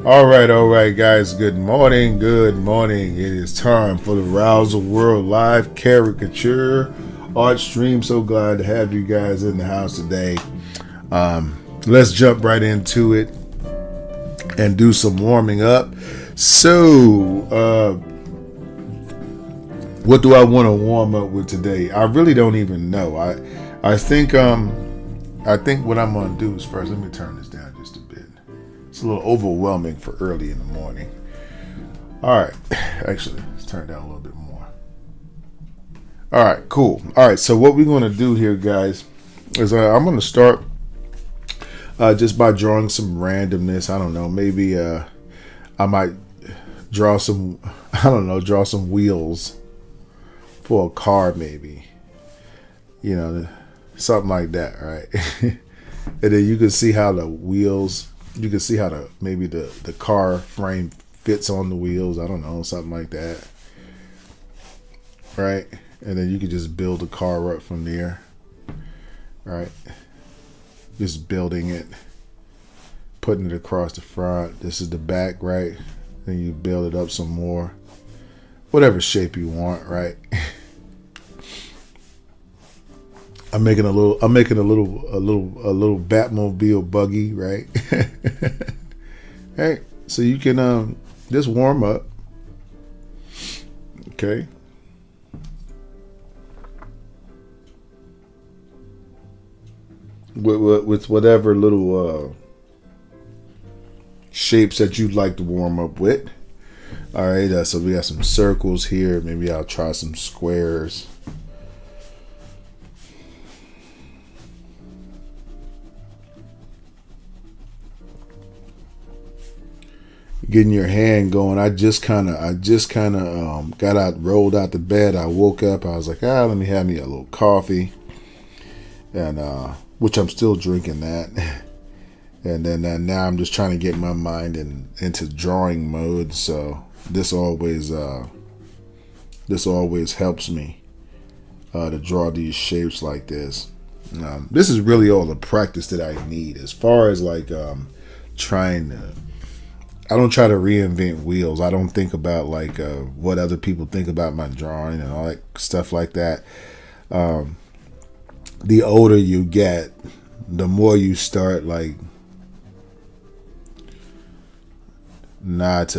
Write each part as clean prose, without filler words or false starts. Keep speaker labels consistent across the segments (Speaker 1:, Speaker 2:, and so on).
Speaker 1: All right, guys. Good morning. Good morning. It is time for the Rousal World Live Caricature art stream. So glad to have you guys in the house today. Let's jump right into it and do some warming up. So, what do I want to warm up with today? I really don't even know. I think what I'm gonna do is first. Let me turn this down just a bit. It's a little overwhelming for early in the morning. All right, actually, let's turn it down a little bit more. All right, cool. All right, so what we're gonna do here, guys, is I'm gonna start just by drawing some randomness. I don't know. Maybe I might draw some. I don't know. Draw some wheels for a car, maybe. You know, something like that, right? And then you can see how the wheels. You can see how the car frame fits on the wheels. I don't know, something like that, right? And then you can just build the car up from there, right? Just building it, putting it across the front. This is the back, right? Then you build it up some more, whatever shape you want, right? I'm making a little Batmobile buggy, right? Hey, so you can just warm up, okay? With whatever little shapes that you'd like to warm up with. All right, so we got some circles here. Maybe I'll try some squares. Getting your hand going. I just kind of got out, rolled out the bed. I woke up. I was like, let me have me a little coffee, and which I'm still drinking that. And then now I'm just trying to get my mind into drawing mode. So this always helps me to draw these shapes like this. This is really all the practice that I need as far as like trying to. I don't try to reinvent wheels. I don't think about like what other people think about my drawing and all that stuff like that. The older you get, the more you start like not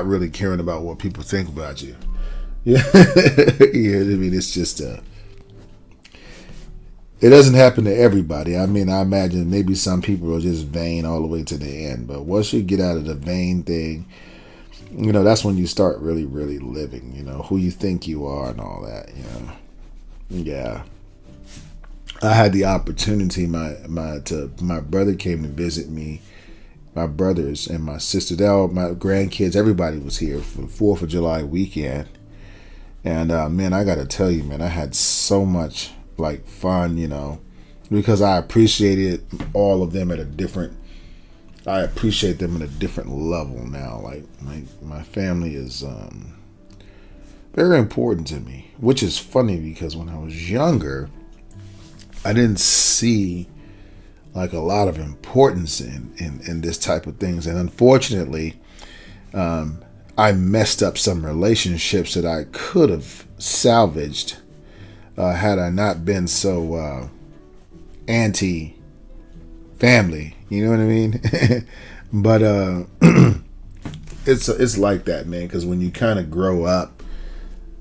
Speaker 1: really caring about what people think about you. Yeah, yeah. I mean, it's just it doesn't happen to everybody. I mean, I imagine maybe some people are just vain all the way to the end. But once you get out of the vain thing, you know, that's when you start really, really living, you know, who you think you are and all that, you know. Yeah. I had the opportunity, my brother came to visit me. My brothers and my sister, my grandkids, everybody was here for the 4th of July weekend. And, man, I got to tell you, man, I had so much like fun, you know, because I appreciated all of them I appreciate them at a different level now. Like my family is very important to me, which is funny because when I was younger, I didn't see like a lot of importance in this type of things. And unfortunately, I messed up some relationships that I could have salvaged had I not been so anti-family, you know what I mean? But it's like that, man. Because when you kind of grow up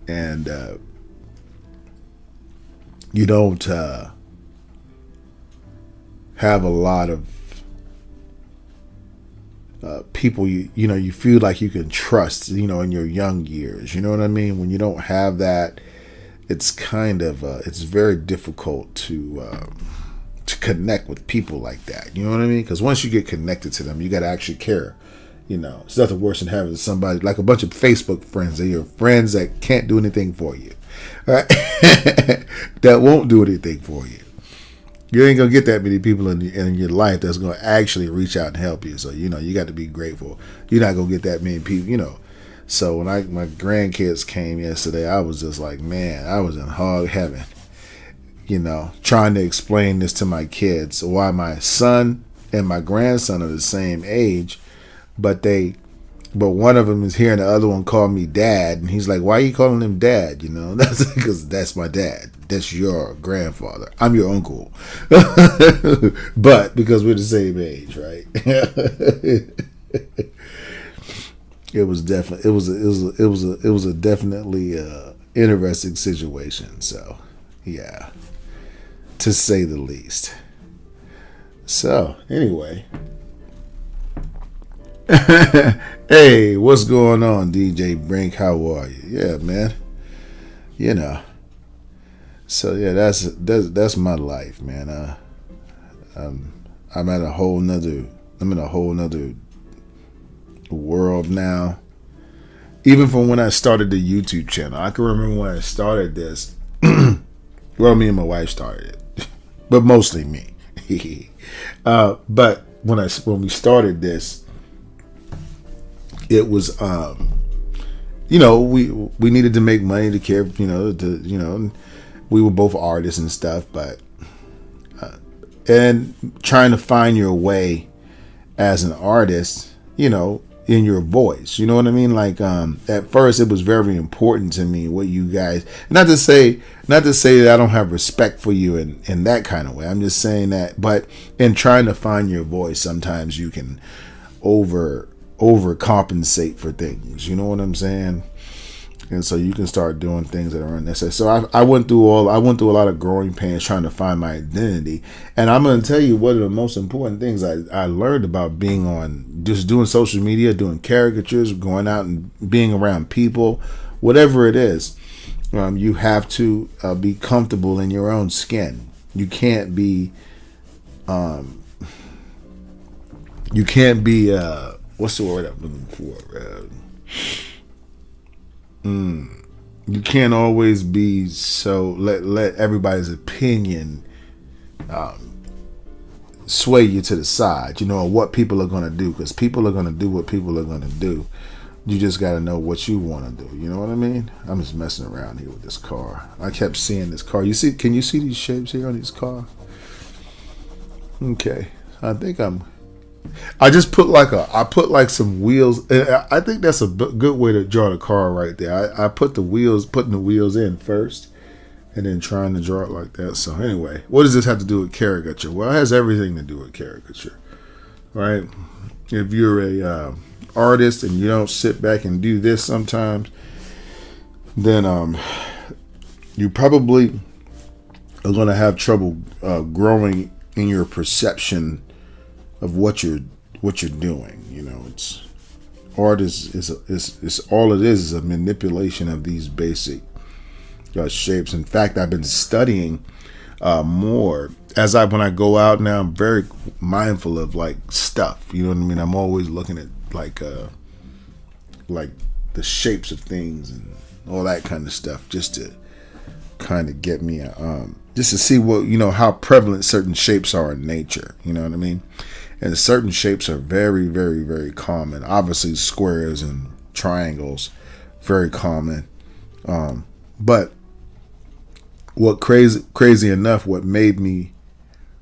Speaker 1: and you don't have a lot of people you know you feel like you can trust, you know, in your young years. You know what I mean? When you don't have that. It's kind of it's very difficult to connect with people like that. You know what I mean? Because once you get connected to them, you got to actually care. You know, it's nothing worse than having somebody like a bunch of Facebook friends. They're your friends that can't do anything for you, all right? That won't do anything for you. You ain't gonna get that many people in your life that's gonna actually reach out and help you. So you know you got to be grateful. You're not gonna get that many people. You know. So when my grandkids came yesterday, I was just like, man, I was in hog heaven, you know, trying to explain this to my kids, why my son and my grandson are the same age, but one of them is here and the other one called me dad, and he's like, "Why are you calling him dad?" That's because that's my dad. That's your grandfather. I'm your uncle, but because we're the same age, right? It was definitely it was a definitely interesting situation. So, yeah, to say the least. So, anyway. Hey, what's going on, DJ Brink? How are you? Yeah, man. So yeah, that's my life, man. I'm in a whole nother world now. Even from when I started the YouTube channel, I can remember when I started this. Well, me and my wife started it, but mostly me. But when we started this, it was we needed to make money to care, we were both artists and stuff, but and trying to find your way as an artist, in your voice, you know what I mean? Like, at first it was very important to me what you guys, not to say that I don't have respect for you in that kind of way. I'm just saying that, but in trying to find your voice, sometimes you can overcompensate for things, you know what I'm saying? And so you can start doing things that are unnecessary. So I went through a lot of growing pains trying to find my identity. And I'm going to tell you one of the most important things I learned about being on, just doing social media, doing caricatures, going out and being around people, whatever it is. You have to be comfortable in your own skin. You can't be what's the word I'm looking for? You can't always be so let everybody's opinion sway you to the side, what people are going to do, because people are going to do what people are going to do. You just got to know what you want to do. You know what I mean? I'm just messing around here with this car. I kept seeing this car. Can you see these shapes here on this car? Okay. I just put some wheels. I think that's a good way to draw the car right there. I putting the wheels in first, and then trying to draw it like that. So anyway, what does this have to do with caricature? Well, it has everything to do with caricature, right? If you're a artist and you don't sit back and do this sometimes, then you probably are going to have trouble growing in your perception of what you're doing. It's art is all it is a manipulation of these basic shapes. In fact, I've been studying more when I go out now. I'm very mindful of like stuff. You know what I mean? I'm always looking at like the shapes of things and all that kind of stuff, just to kind of get me just to see what how prevalent certain shapes are in nature. You know what I mean? And certain shapes are very, very, very common. Obviously, squares and triangles, very common. But what crazy enough, what made me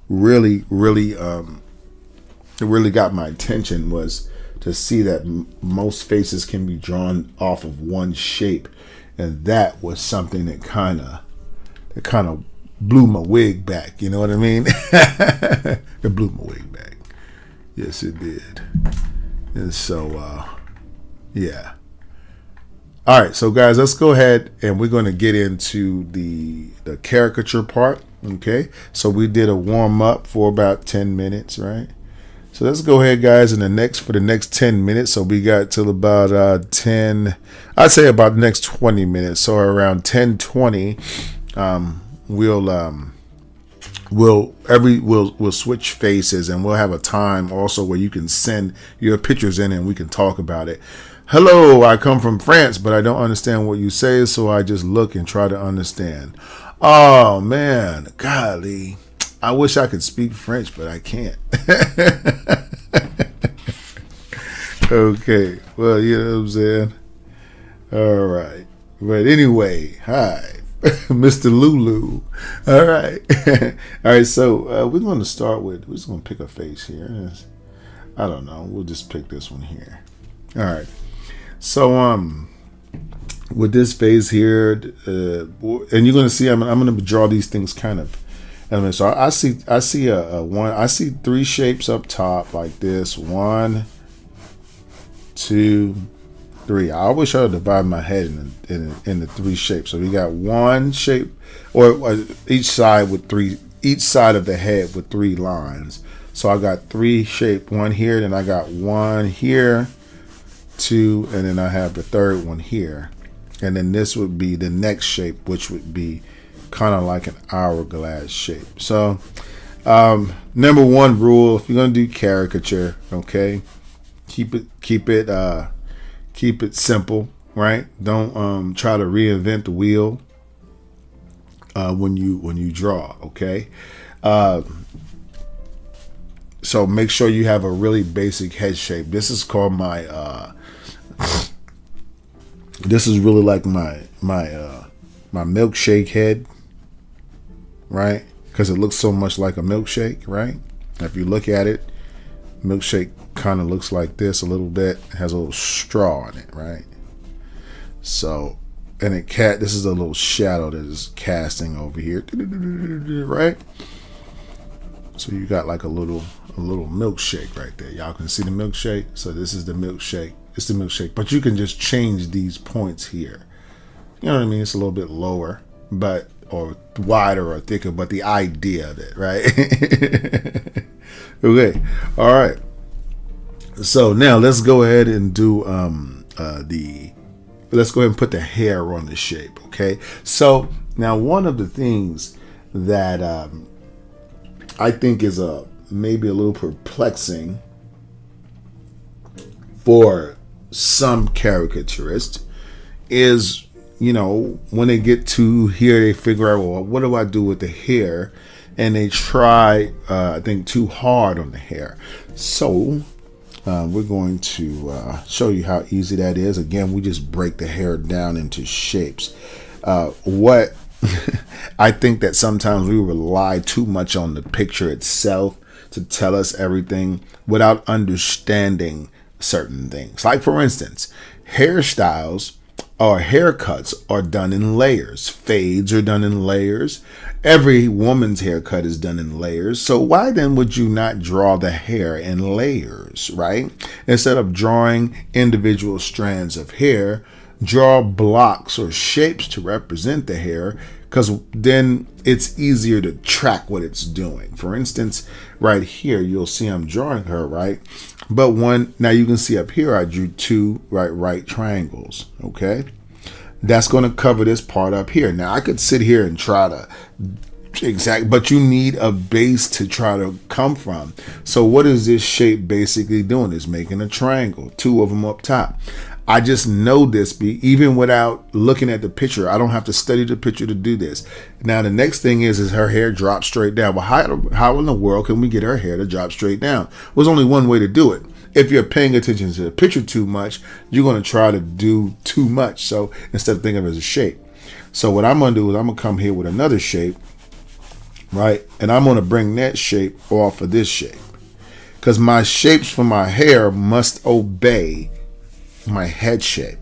Speaker 1: really, really, it really got my attention was to see that most faces can be drawn off of one shape, and that was something that kind of blew my wig back. You know what I mean? It blew my wig back. Yes, it did. And so, yeah. All right, so guys, let's go ahead and we're going to get into the caricature part. Okay, so we did a warm up for about 10 minutes, right? So let's go ahead, guys, for the next 10 minutes. So we got till about 10. I'd say about the next 20 minutes. So around 10:20, we'll switch faces, and we'll have a time also where you can send your pictures in and we can talk about it. Hello, I come from France, but I don't understand what you say, so I just look and try to understand. Oh man, golly, I wish I could speak French, but I can't. Okay, well, you know what I'm saying? All right, but anyway, hi. Mr. Lulu. All right. All right. So we're going to start with, we're just going to pick a face here. I don't know. We'll just pick this one here. All right. So, with this phase here, and you're going to see, I'm going to draw these things kind of. So I see a one. I see three shapes up top like this. 1, 2, 3. I always try to divide my head in the three shapes. So we got one shape, or each side with three. Each side of the head with 3 lines. So I got 3 shape. One here, then I got one here, 2, and then I have the third one here. And then this would be the next shape, which would be kind of like an hourglass shape. So, number 1 rule: if you're gonna do caricature, okay, keep it simple, right? Don't try to reinvent the wheel when you draw, okay? So make sure you have a really basic head shape. This is called my. This is really like my milkshake head, right? Because it looks so much like a milkshake, right? If you look at it, milkshake kind of looks like this a little bit. It has a little straw in it, right? So, and this is a little shadow that is casting over here, right? So you got like a little milkshake right there. Y'all can see the milkshake. So this is the milkshake. It's the milkshake, but you can just change these points here. You know what I mean? It's a little bit lower, or wider or thicker, but the idea of it, right? Okay. All right. So now let's go ahead and do let's go ahead and put the hair on the shape. Okay. So now one of the things that I think is maybe a little perplexing for some caricaturists is, when they get to here, they figure out, well, what do I do with the hair? And they try, I think, too hard on the hair. So we're going to show you how easy that is. Again, we just break the hair down into shapes. What I think that sometimes we rely too much on the picture itself to tell us everything without understanding certain things. Like, for instance, hairstyles or haircuts are done in layers. Fades are done in layers. Every woman's haircut is done in layers. So why then would you not draw the hair in layers, right? Instead of drawing individual strands of hair, draw blocks or shapes to represent the hair, because then it's easier to track what it's doing. For instance, right here, you'll see I'm drawing her, right? But now you can see up here, I drew 2 right triangles, okay? That's going to cover this part up here. Now I could sit here and try to but you need a base to try to come from. So what is this shape basically doing? It's making a triangle, 2 of them up top. I just know this even without looking at the picture. I don't have to study the picture to do this. Now, the next thing is her hair drops straight down. Well, how in the world can we get her hair to drop straight down? Well, there's only one way to do it. If you're paying attention to the picture too much, you're going to try to do too much. So instead of thinking of it as a shape. So what I'm going to do is I'm going to come here with another shape, right? And I'm going to bring that shape off of this shape, because my shapes for my hair must obey my head shape.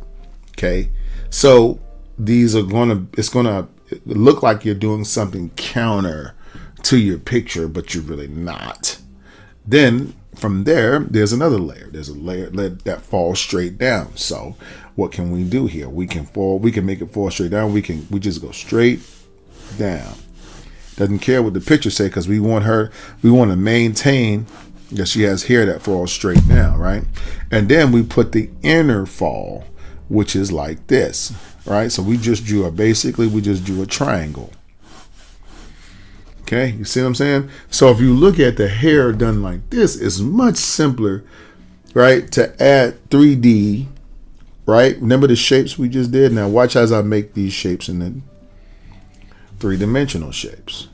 Speaker 1: Okay, so it's gonna look like you're doing something counter to your picture, but you're really not. Then from there's another layer. There's a layer that falls straight down. So what can we do here? We can make it fall straight down. We just go straight down. Doesn't care what the picture say, because we want to maintain that she has hair that falls straight down, right? And then we put the inner fall, which is like this, right? So we just drew a triangle. Okay, you see what I'm saying? So if you look at the hair done like this, it's much simpler, right, to add 3D, right? Remember the shapes we just did? Now watch as I make these shapes in the 3-dimensional shapes.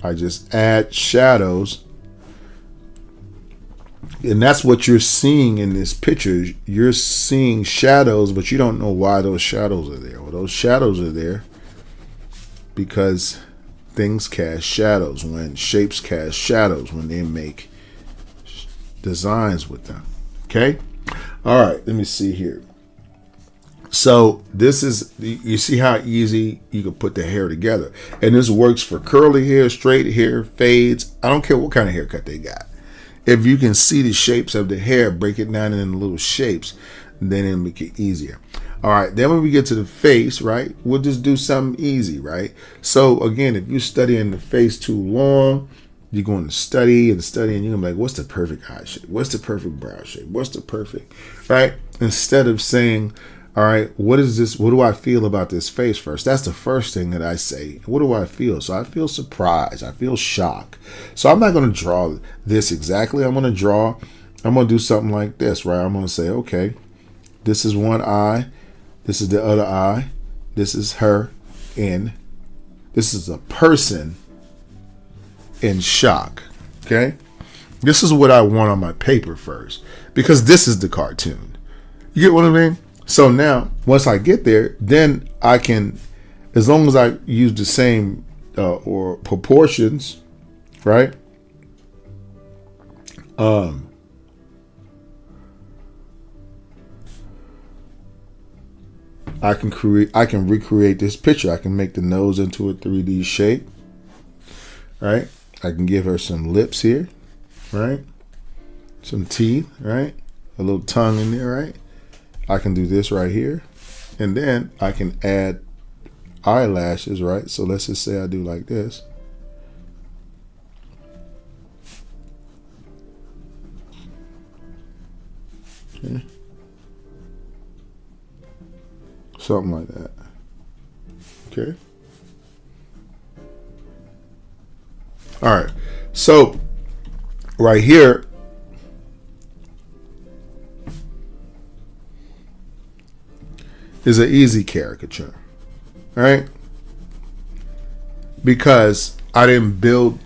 Speaker 1: I just add shadows. And that's what you're seeing in this picture. You're seeing shadows, but you don't know why those shadows are there. Well, those shadows are there because things cast shadows, when shapes cast shadows, when they make designs with them. Okay. All right. Let me see here. So this is, you see how easy you can put the hair together. And this works for curly hair, straight hair, fades. I don't care what kind of haircut they got. If you can see the shapes of the hair, break it down into little shapes, then it'll make it easier. All right, then when we get to the face, right, we'll just do something easy, right? So again, if you're studying the face too long, you're going to study and study, and you're going to be like, what's the perfect eye shape? What's the perfect brow shape? What's the perfect, right? Instead of saying, all right, what is this? What do I feel about this face first? That's the first thing that I say. What do I feel? So I feel surprise. I feel shock. So I'm not going to draw this exactly. I'm going to do something like this, right? I'm going to say, okay, this is one eye. This is the other eye. This is her. And this is a person in shock. Okay. This is what I want on my paper first, because this is the cartoon. You get what I mean? So now, once I get there, then I can, as long as I use the same or proportions, right? I can recreate this picture. I can make the nose into a 3D shape, right? I can give her some lips here, right? Some teeth, right? A little tongue in there, right? I can do this right here. And then I can add eyelashes, right? So let's just say I do like this. Okay. Something like that. Okay. All right. So right here, is an easy caricature, right? Because I didn't build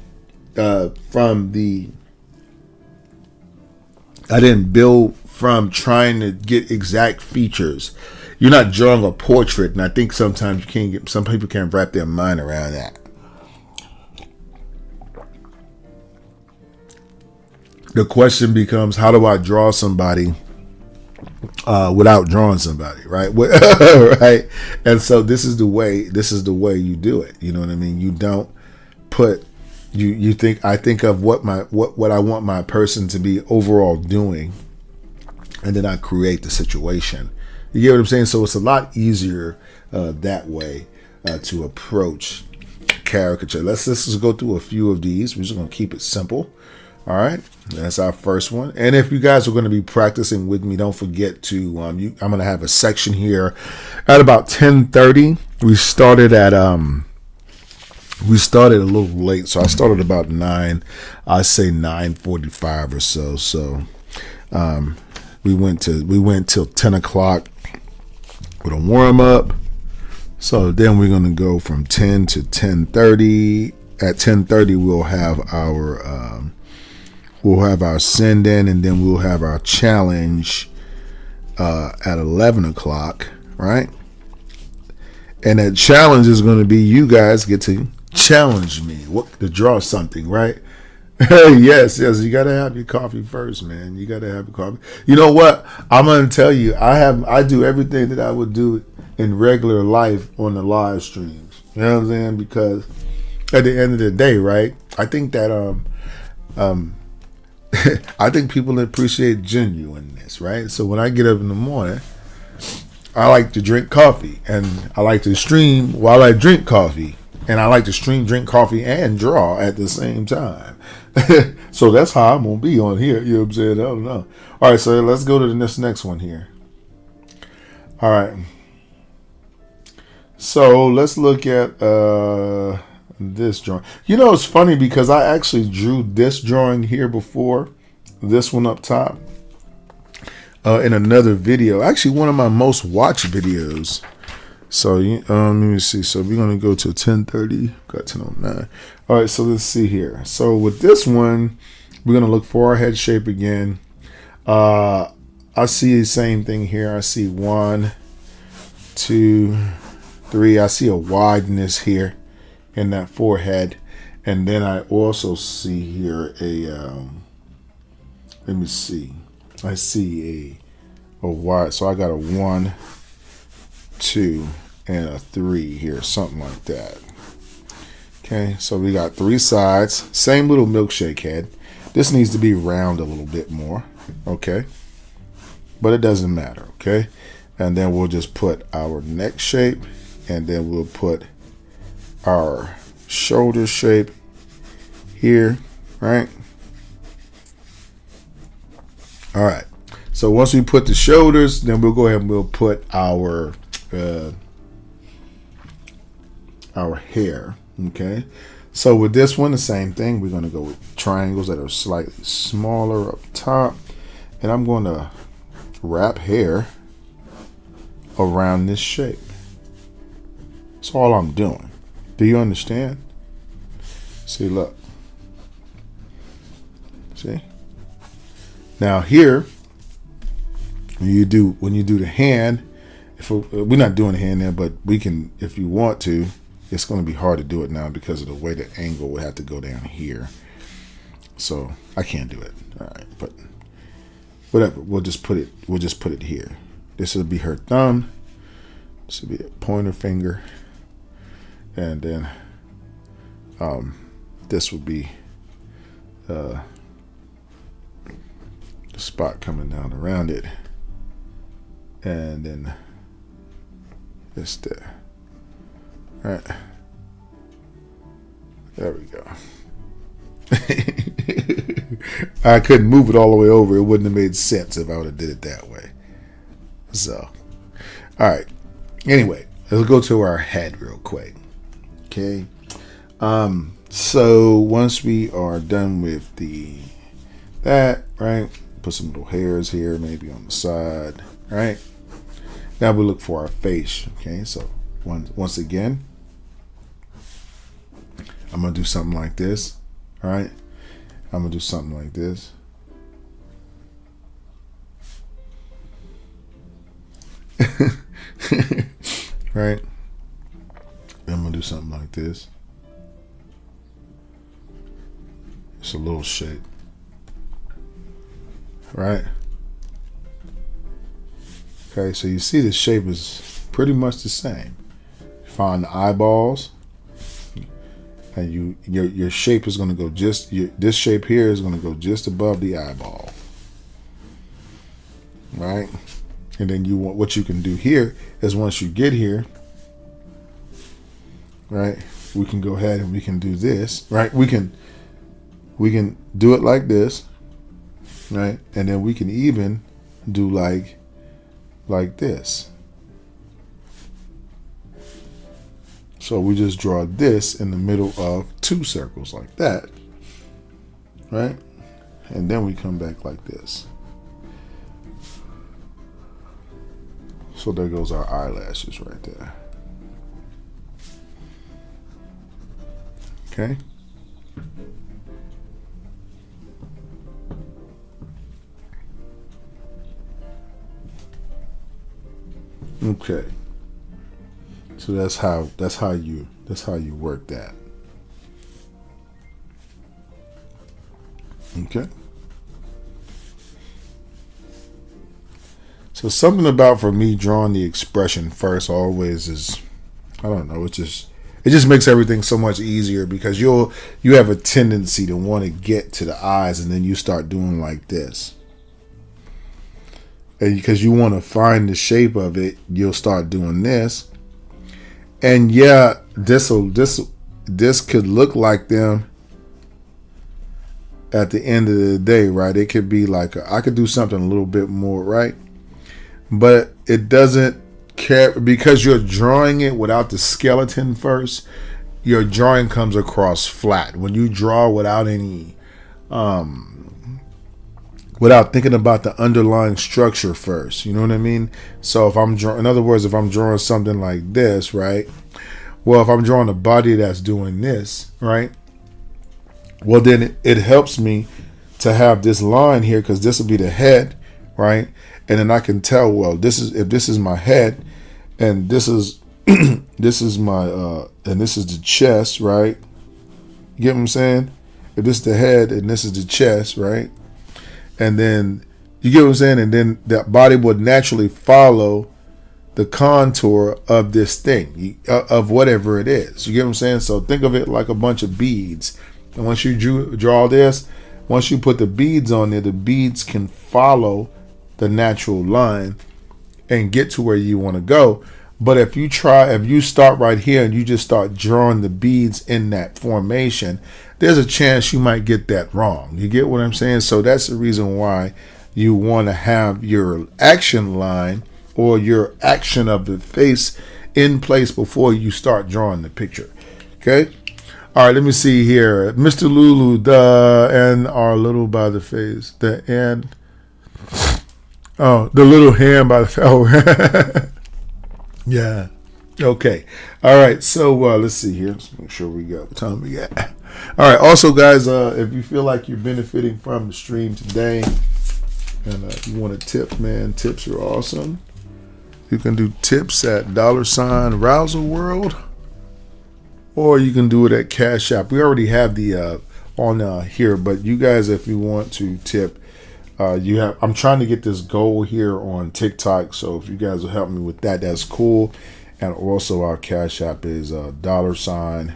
Speaker 1: from trying to get exact features. You're not drawing a portrait, and I think sometimes some people can't wrap their mind around that. The question becomes, how do I draw somebody without drawing somebody, right? Right? And so this is the way you do it. You know what I mean? You don't put I think of what I want my person to be overall doing, and then I create the situation. You get what I'm saying? So it's a lot easier that way to approach caricature. Let's just go through a few of these. We're just gonna keep it simple. All right, that's our first one. And if you guys are going to be practicing with me, don't forget to I'm going to have a section here at about 10:30. We started a little late, so I started about 9. I say 9:45 or so. So we went till 10 o'clock with a warm up. So then we're going to go from 10 to 10:30. At 10:30, we'll have our send in, and then we'll have our challenge at 11 o'clock, right? And that challenge is going to be, you guys get to challenge me to draw something, right? yes, you got to have your coffee first, man. You got to have your coffee. You know what? I'm going to tell you, I do everything that I would do in regular life on the live streams. You know what I'm saying? Because at the end of the day, right? I think that I think people appreciate genuineness, right? So when I get up in the morning, I like to drink coffee, and I like to stream while I drink coffee, and I like to stream, drink coffee, and draw at the same time. So that's how I'm going to be on here. You know what I'm saying? I don't know. All right, so let's go to the next one here. All right. So let's look at this drawing. You know, it's funny because I actually drew this drawing here before, this one up top, in another video. Actually, one of my most watched videos. So let me see. So we're gonna go to 10:30. Got 10:09. All right. So let's see here. So with this one, we're gonna look for our head shape again. I see the same thing here. I see 1, 2, 3. I see a wideness here. in that forehead. And then I also see here let me see. I see a Y. So I got a 1, 2, and a 3 here, something like that. Okay, so we got 3 sides, same little milkshake head. This needs to be round a little bit more, okay? But it doesn't matter, okay? And then we'll just put our neck shape, and then we'll put our shoulder shape here, right? All right. So once we put the shoulders, then we'll go ahead and we'll put our hair, okay? So with this one, the same thing. We're going to go with triangles that are slightly smaller up top, and I'm going to wrap hair around this shape. That's all I'm doing. Do you understand? See, look. See? Now here, when you do the hand, if we're not doing the hand there, but we can, if you want to. It's going to be hard to do it now because of the way the angle would have to go down here. So I can't do it. All right, but whatever. We'll just put it here. This will be her thumb. This will be a pointer finger, and then this will be the spot coming down around it, and then this there. All right. There we go. I couldn't move it all the way over. It wouldn't have made sense if I would have did it that way. So, all right. Anyway, let's go to our head real quick. Okay. So once we are done with that, right? Put some little hairs here, maybe on the side, right? Now we look for our face. Okay. So once again, I'm going to do something like this. All right. I'm going to do something like this. Right. I'm going to do something like this. It's a little shape. Right. Okay. So you see the shape is pretty much the same. Find the eyeballs. And your shape is going to go this shape here is going to go just above the eyeball, right? And then what you can do here is once you get here, right? We can go ahead and we can do this, right? We can do it like this, right? And then we can even do like this. So we just draw this in the middle of 2 circles like that, right? And then we come back like this. So there goes our eyelashes right there. Okay. Okay. So that's how you work that. Okay. So something about for me drawing the expression first always is, I don't know, it just makes everything so much easier because you have a tendency to want to get to the eyes and then you start doing like this. And because you want to find the shape of it, you'll start doing this. And yeah, this could look like them at the end of the day, right? It could be like I could do something a little bit more, right? But it doesn't care because you're drawing it without the skeleton first. Your drawing comes across flat. When you draw without any, without thinking about the underlying structure first, you know what I mean? So if I'm drawing, in other words, if I'm drawing something like this, right? Well, if I'm drawing a body that's doing this, right? Well, then it helps me to have this line here because this will be the head, right? And then I can tell, well, if this is my head and this is This is my and this is the chest, right? You get what I'm saying? If this is the head and this is the chest, right? And then you get what I'm saying? And then the body would naturally follow the contour of this thing, of whatever it is. You get what I'm saying? So think of it like a bunch of beads. And once you draw this, once you put the beads on there, the beads can follow the natural line and get to where you want to go. But if you start right here and you just start drawing the beads in that formation, there's a chance you might get that wrong. You get what I'm saying? So that's the reason why you want to have your action line or your action of the face in place before you start drawing the picture. Okay? All right, let me see here. Mr. Lulu, the and our little by the face. The and. Oh, the little hand by the. Oh. Yeah. Okay. All right. So let's see here. Let's make sure we got what time we got. All right. Also, guys, if you feel like you're benefiting from the stream today and you want to tip, man, tips are awesome. You can do tips at $Rouser World, or you can do it at Cash App. We already have the on here, but you guys, if you want to tip, I'm trying to get this goal here on TikTok, so if you guys will help me with that, that's cool. And also our Cash App is $Rouser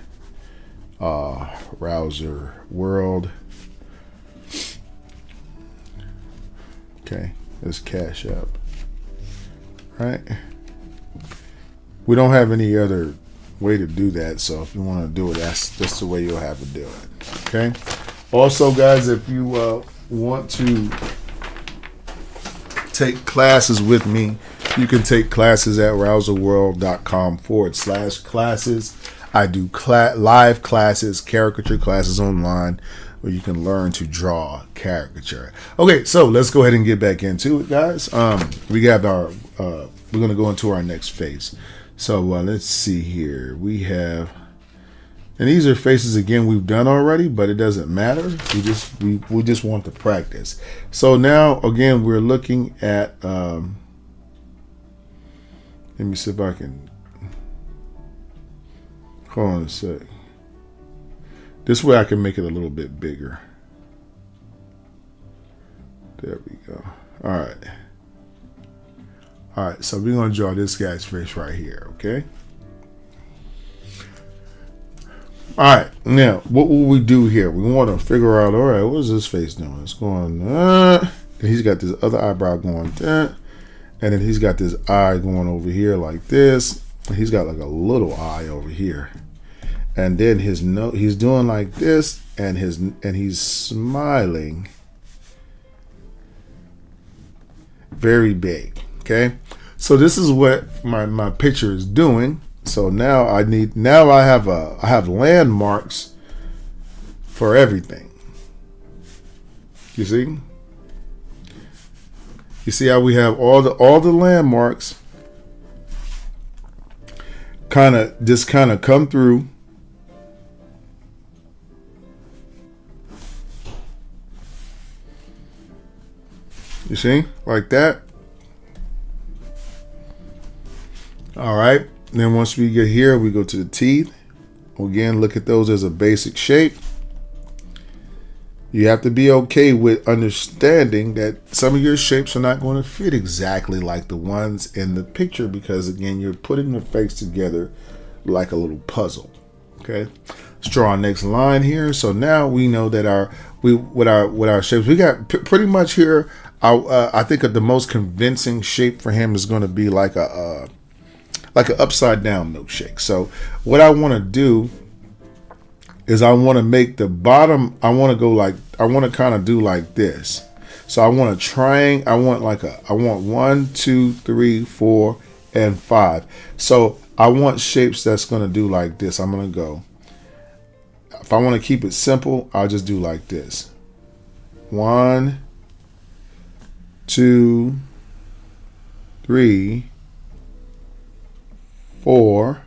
Speaker 1: World. Okay, that's Cash App. Right? We don't have any other way to do that, so if you want to do it, that's the way you'll have to do it. Okay. Also, guys, if you want to take classes with me, you can take classes at rouserworld.com/classes. I do live classes, caricature classes online where you can learn to draw caricature. Okay, so let's go ahead and get back into it, guys. We got our we're going to go into our next phase. So let's see here. We have, and these are faces again we've done already, but it doesn't matter. We just want to practice. So now again we're looking at. Let me see if I can. Hold on a sec. This way I can make it a little bit bigger. There we go. All right. All right. So we're gonna draw this guy's face right here. Okay. All right, now what will we do here? We want to figure out, all right, what is this face doing? It's going, and he's got this other eyebrow going, and then he's got this eye going over here like this. And he's got like a little eye over here, and then his nose, he's doing like this, and he's smiling, very big. Okay, so this is what my picture is doing. So now I have landmarks for everything. You see? You see how we have all the landmarks kind of come through. You see? Like that. All right. And then once we get here, we go to the teeth. Again, look at those as a basic shape. You have to be okay with understanding that some of your shapes are not going to fit exactly like the ones in the picture because, again, you're putting the face together like a little puzzle. Okay, let's draw our next line here. So now we know that with our shapes, we got pretty much here. I think the most convincing shape for him is going to be like an upside down milkshake. So what I want to do is I want to make the bottom, I want to kind of do like this. So I want a triangle. I want 1, 2, 3, 4, and 5. So I want shapes that's going to do like this. I'm going to go, if I want to keep it simple, I'll just do like this. 1, 2, 3, 4,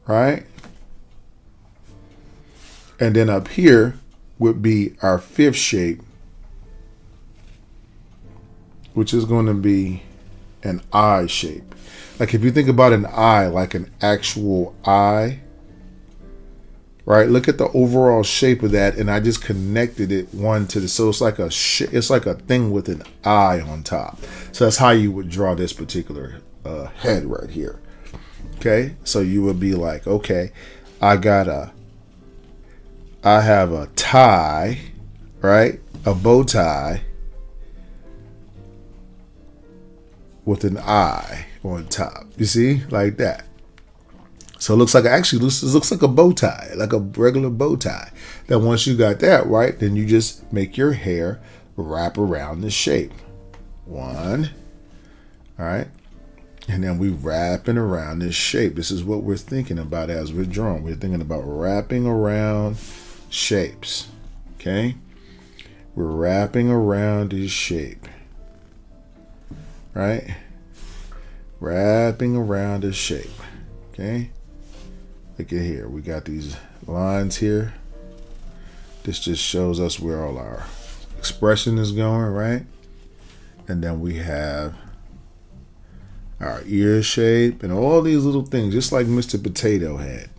Speaker 1: right? And then up here would be our fifth shape, which is going to be an eye shape. Like if you think about an eye, like an actual eye, right? Look at the overall shape of that, and I just connected it one to the. So it's like it's like a thing with an eye on top. So that's how you would draw this particular head right here. Okay, so you would be like, okay, I have a tie, right? A bow tie with an eye on top. You see, like that. So it looks like looks like a bow tie, like a regular bow tie. Then once you got that right, then you just make your hair wrap around the shape. One, all right, and then we wrapping around this shape. This is what we're thinking about as we're drawing. We're thinking about wrapping around shapes. Okay, we're wrapping around this shape, right? Wrapping around this shape. Okay. Look at here. We got these lines here. This just shows us where all our expression is going, right? And then we have our ear shape and all these little things, just like Mr. Potato Head.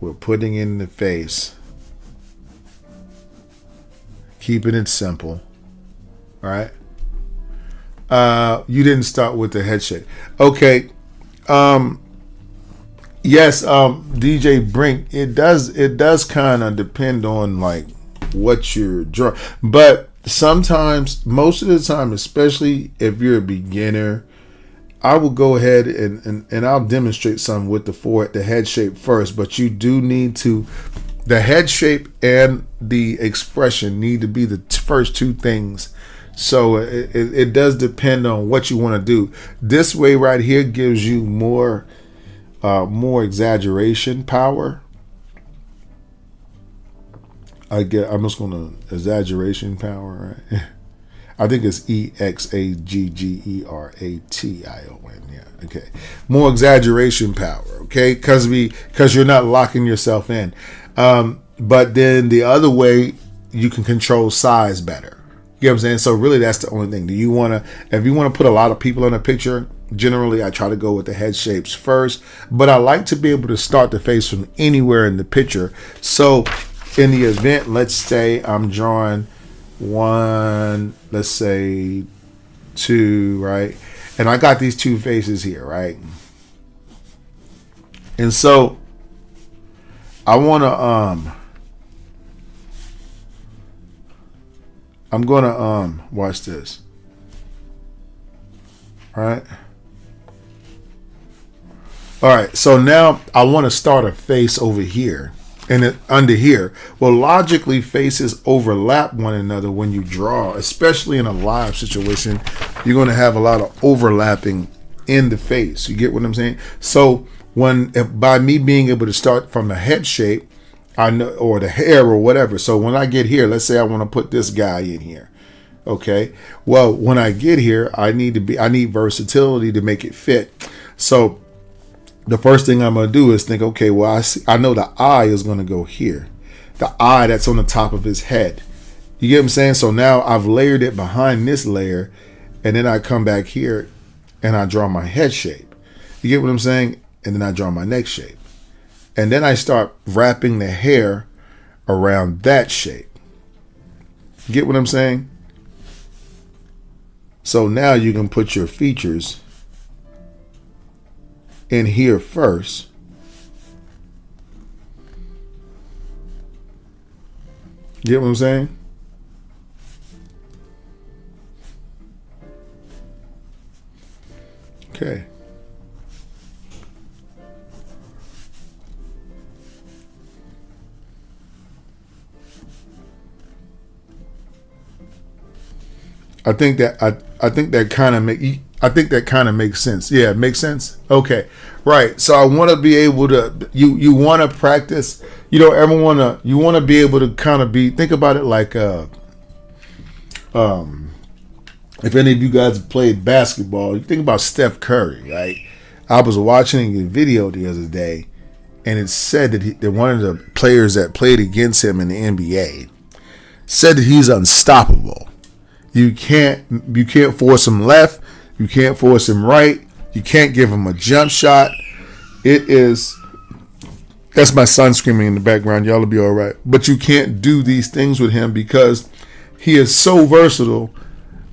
Speaker 1: We're putting in the face, keeping it simple, all right? You didn't start with the head shape. Okay. Yes, DJ Brink, it does kind of depend on like what you're drawing. But sometimes, most of the time, especially if you're a beginner, I will go ahead and I'll demonstrate some with the head shape first, but you do need to, the head shape and the expression need to be the first two things. So it does depend on what you want to do. This way right here gives you more exaggeration power. I'm just going to exaggeration power, right? I think it's EXAGGERATION. Yeah. Okay. More exaggeration power. Okay. Because you're not locking yourself in. But then the other way, you can control size better. You know what I'm saying? So really, that's the only thing. If you want to put a lot of people in a picture, generally I try to go with the head shapes first. But I like to be able to start the face from anywhere in the picture. So in the event, let's say I'm drawing one, let's say two, right? And I got these two faces here, right? And so I want to I'm gonna watch this. All right. All right. So now I want to start a face over here and under here. Well, logically, faces overlap one another when you draw, especially in a live situation. You're going to have a lot of overlapping in the face. You get what I'm saying? So by me being able to start from the head shape, I know, or the hair or whatever. So when I get here, let's say I want to put this guy in here. Okay. Well, when I get here, I need versatility to make it fit. So the first thing I'm going to do is think, okay, well, I know the eye is going to go here. The eye that's on the top of his head. You get what I'm saying? So now I've layered it behind this layer, and then I come back here and I draw my head shape. You get what I'm saying? And then I draw my neck shape. And then I start wrapping the hair around that shape. Get what I'm saying? So now you can put your features in here first. Get what I'm saying? Okay. I think that kind of makes sense. Yeah, it makes sense. Okay, right. So I want to be able to. You want to practice. You don't ever want to. You want to be able to kind of think about it like if any of you guys have played basketball, you think about Steph Curry, right? I was watching a video the other day, and it said that one of the players that played against him in the NBA said that he's unstoppable. You can't force him left. You can't force him right. You can't give him a jump shot. It is. That's my son screaming in the background. Y'all will be all right. But you can't do these things with him because he is so versatile,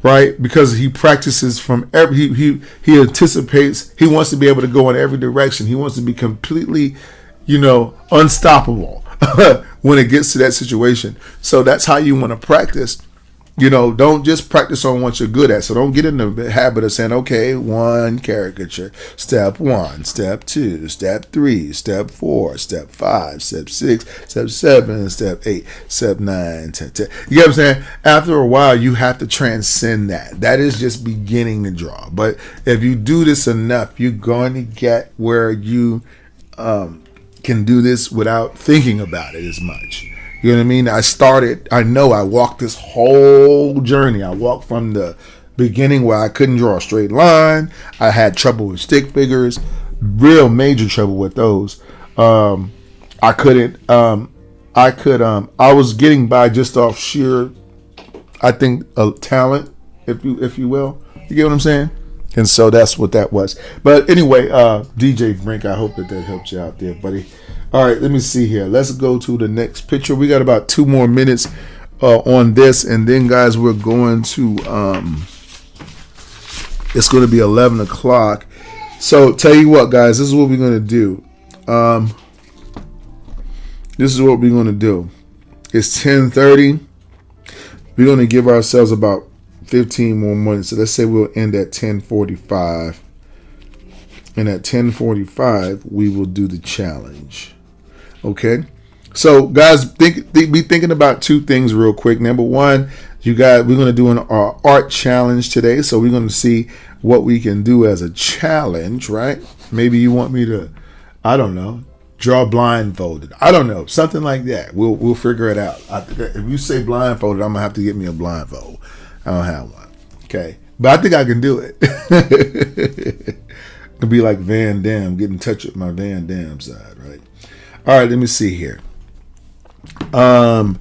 Speaker 1: right? Because he practices from every. He anticipates. He wants to be able to go in every direction. He wants to be completely, unstoppable when it gets to that situation. So that's how you want to practice. Don't just practice on what you're good at. So don't get in the habit of saying, okay, 1 caricature, step 1, step 2, step 3, step 4, step 5, step 6, step 7, step 8, step 9, 10, 10. You know what I'm saying? After a while, you have to transcend that. That is just beginning to draw. But if you do this enough, you're going to get where you can do this without thinking about it as much. You know what I mean? I walked this whole journey. I walked from the beginning where I couldn't draw a straight line. I had trouble with stick figures, real major trouble with those. I was getting by just off sheer, I think, talent, if you will. You get what I'm saying? And so that's what that was. But anyway, DJ Brink, I hope that helps you out there, buddy. All right, let me see here. Let's go to the next picture. We got about 2 more minutes on this, and then, guys, we're going to. It's going to be 11 o'clock. So, tell you what, guys, this is what we're going to do. It's 10:30. We're going to give ourselves about 15 more minutes. So let's say we'll end at 10:45, and at 10:45 we will do the challenge. Okay, so guys, be thinking about 2 things real quick. Number one, we're going to do an art challenge today. So we're going to see what we can do as a challenge, right? Maybe you want me to, I don't know, draw blindfolded. I don't know, something like that. We'll figure it out. If you say blindfolded, I'm gonna have to get me a blindfold. I don't have one. Okay, but I think I can do it. It'll be like Van Damme, get in touch with my Van Damme side, right? All right, let me see here. And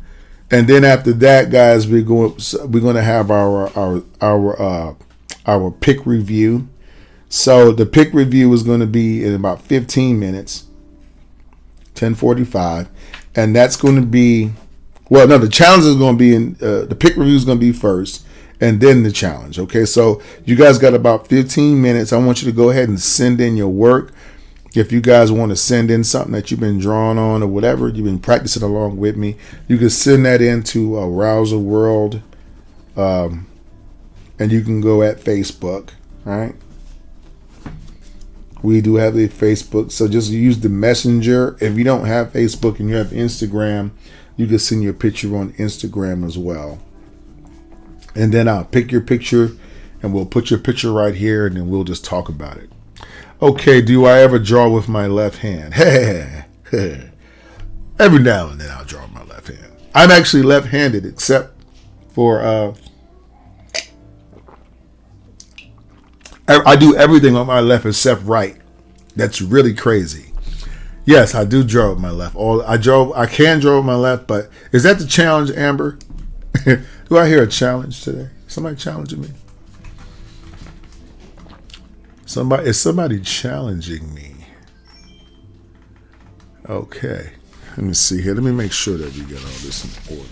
Speaker 1: then after that, guys, we're going to have our pick review. So the pick review is going to be in about 15 minutes, 10:45, and that's going to be, the challenge is going to be the pick review is going to be first, and then the challenge. Okay, so you guys got about 15 minutes. I want you to go ahead and send in your work. If you guys want to send in something that you've been drawing on or whatever, you've been practicing along with me, you can send that into Rouser World, and you can go at Facebook. All right, we do have a Facebook, so just use the Messenger. If you don't have Facebook and you have Instagram, you can send your picture on Instagram as well. And then I'll pick your picture, and we'll put your picture right here, and then we'll just talk about it. Okay, do I ever draw with my left hand? Every now and then I'll draw with my left hand. I'm actually left-handed, except for I do everything on my left except right. That's really crazy. Yes, I do draw with my left. I can draw with my left, but is that the challenge, Amber? Do I hear a challenge today? Somebody challenging me? Is somebody challenging me? Okay. Let me see here. Let me make sure that we get all this in order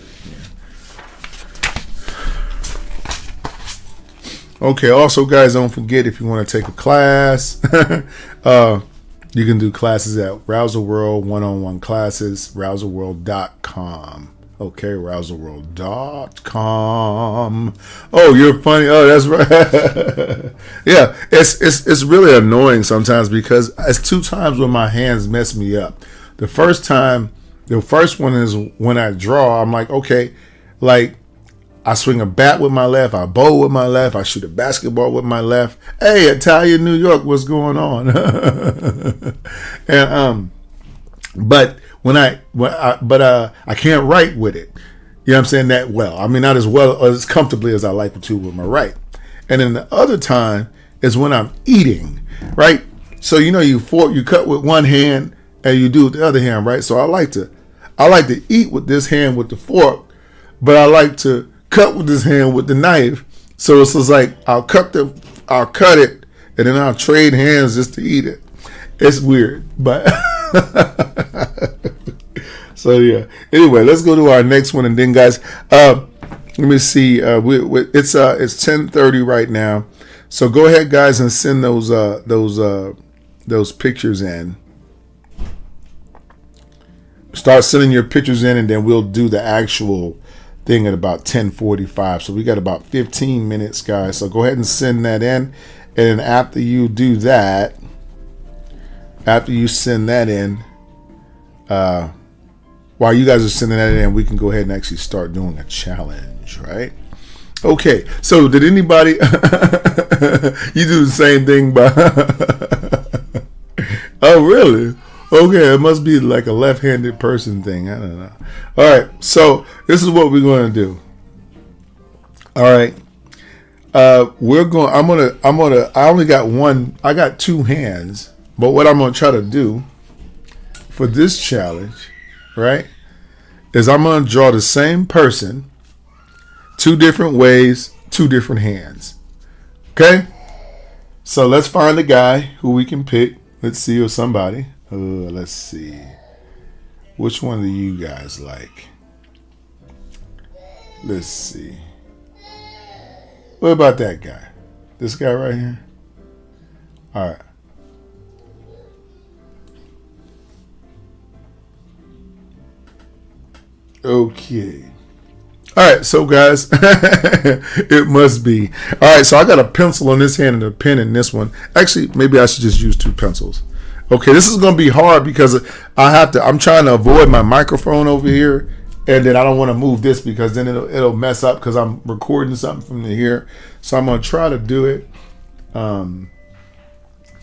Speaker 1: here. Okay, also, guys, don't forget, if you want to take a class, you can do classes at Rouser World, one-on-one classes, rouserworld.com. Okay, rouserworld.com. Oh, you're funny. Oh, that's right. Yeah, it's really annoying sometimes because it's 2 times when my hands mess me up. The first one is when I draw, I'm like, okay, like I swing a bat with my left, I bowl with my left, I shoot a basketball with my left. Hey, Italian New York, what's going on? And but I can't write with it. You know what I'm saying? That well. I mean, not as well or as comfortably as I like to with my right. And then the other time is when I'm eating, right? So you cut with one hand and you do with the other hand, right? So I like to eat with this hand with the fork, but I like to cut with this hand with the knife. So it's just like I'll cut it and then I'll trade hands just to eat it. It's weird, but so yeah. Anyway, let's go to our next one, and then guys, let me see. It's 10:30 right now, so go ahead, guys, and send those pictures in. Start sending your pictures in, and then we'll do the actual thing at about 10:45. So we got about 15 minutes, guys. So go ahead and send that in, and after you do that, after you send that in, while you guys are sending that in, we can go ahead and actually start doing a challenge, right? Okay. So did anybody? You do the same thing, but oh really? Okay, it must be like a left-handed person thing. I don't know. All right, so this is what we're going to do. All right, I only got one. I got two hands, but what I'm going to try to do for this challenge, right, is I'm going to draw the same person, two different ways, two different hands. Okay, so let's find a guy who we can pick. Let's see, or somebody. Let's see. Which one do you guys like? Let's see. What about that guy? This guy right here? All right. Okay. All right, so guys, it must be. All right, so I got a pencil on this hand and a pen in this one. Actually, maybe I should just use two pencils. Okay, this is going to be hard because I'm trying to avoid my microphone over here, and then I don't want to move this because then it'll mess up because I'm recording something from here. So I'm going to try to do it. I'm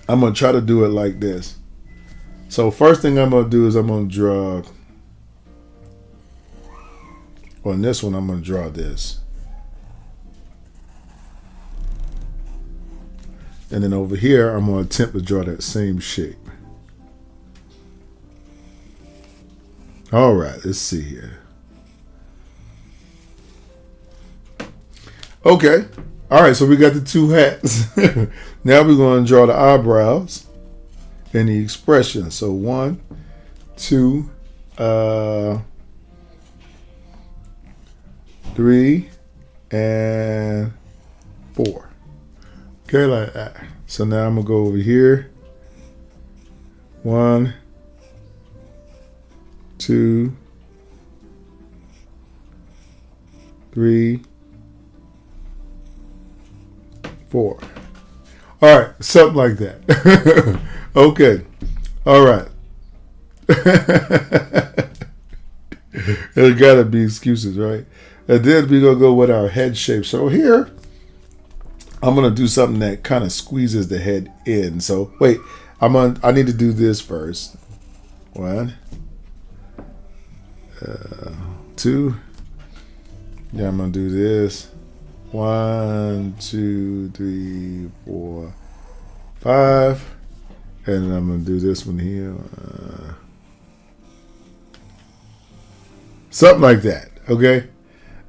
Speaker 1: going to try to do it like this. So first thing I'm going to do is I'm going to draw. On this one, I'm going to draw this. And then over here, I'm going to attempt to draw that same shape. All right, let's see here. Okay. All right, so we got the two hats. Now we're going to draw the eyebrows and the expression. So 1, 2, 3, and 4. Okay, like that. So now I'm going to go over here. 1, 2, 3, 4. All right, something like that. Okay. All right. There's got to be excuses, right? And then we're going to go with our head shape. So here, I'm going to do something that kind of squeezes the head in. So wait, I need to do this first. 1, 2. Yeah, I'm going to do this. 1, 2, 3, 4, 5. And then I'm going to do this one here. Something like that. Okay.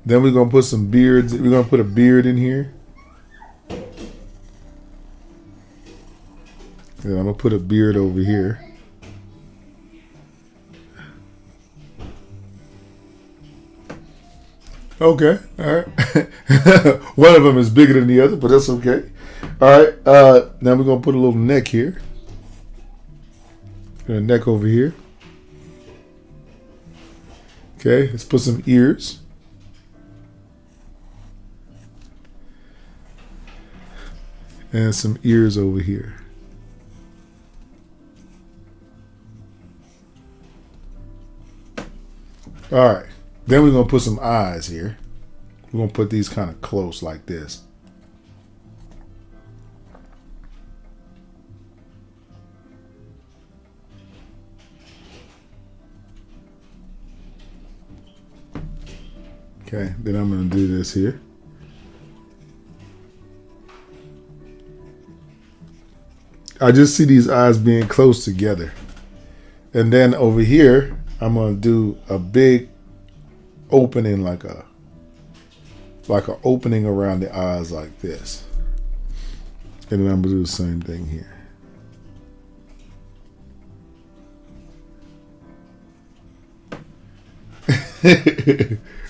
Speaker 1: Then we're going to put some beards. We're going to put a beard in here. And I'm going to put a beard over here. Okay. All right. One of them is bigger than the other, but that's okay. All right. Now we're going to put a little neck here. And a neck over here. Okay. Let's put some ears. And some ears over here. All right. Then we're going to put some eyes here. We're going to put these kind of close like this. Okay. Then I'm going to do this here. I just see these eyes being close together. And then over here, I'm going to do a big opening, like a opening around the eyes like this. And then I'm going to do the same thing here.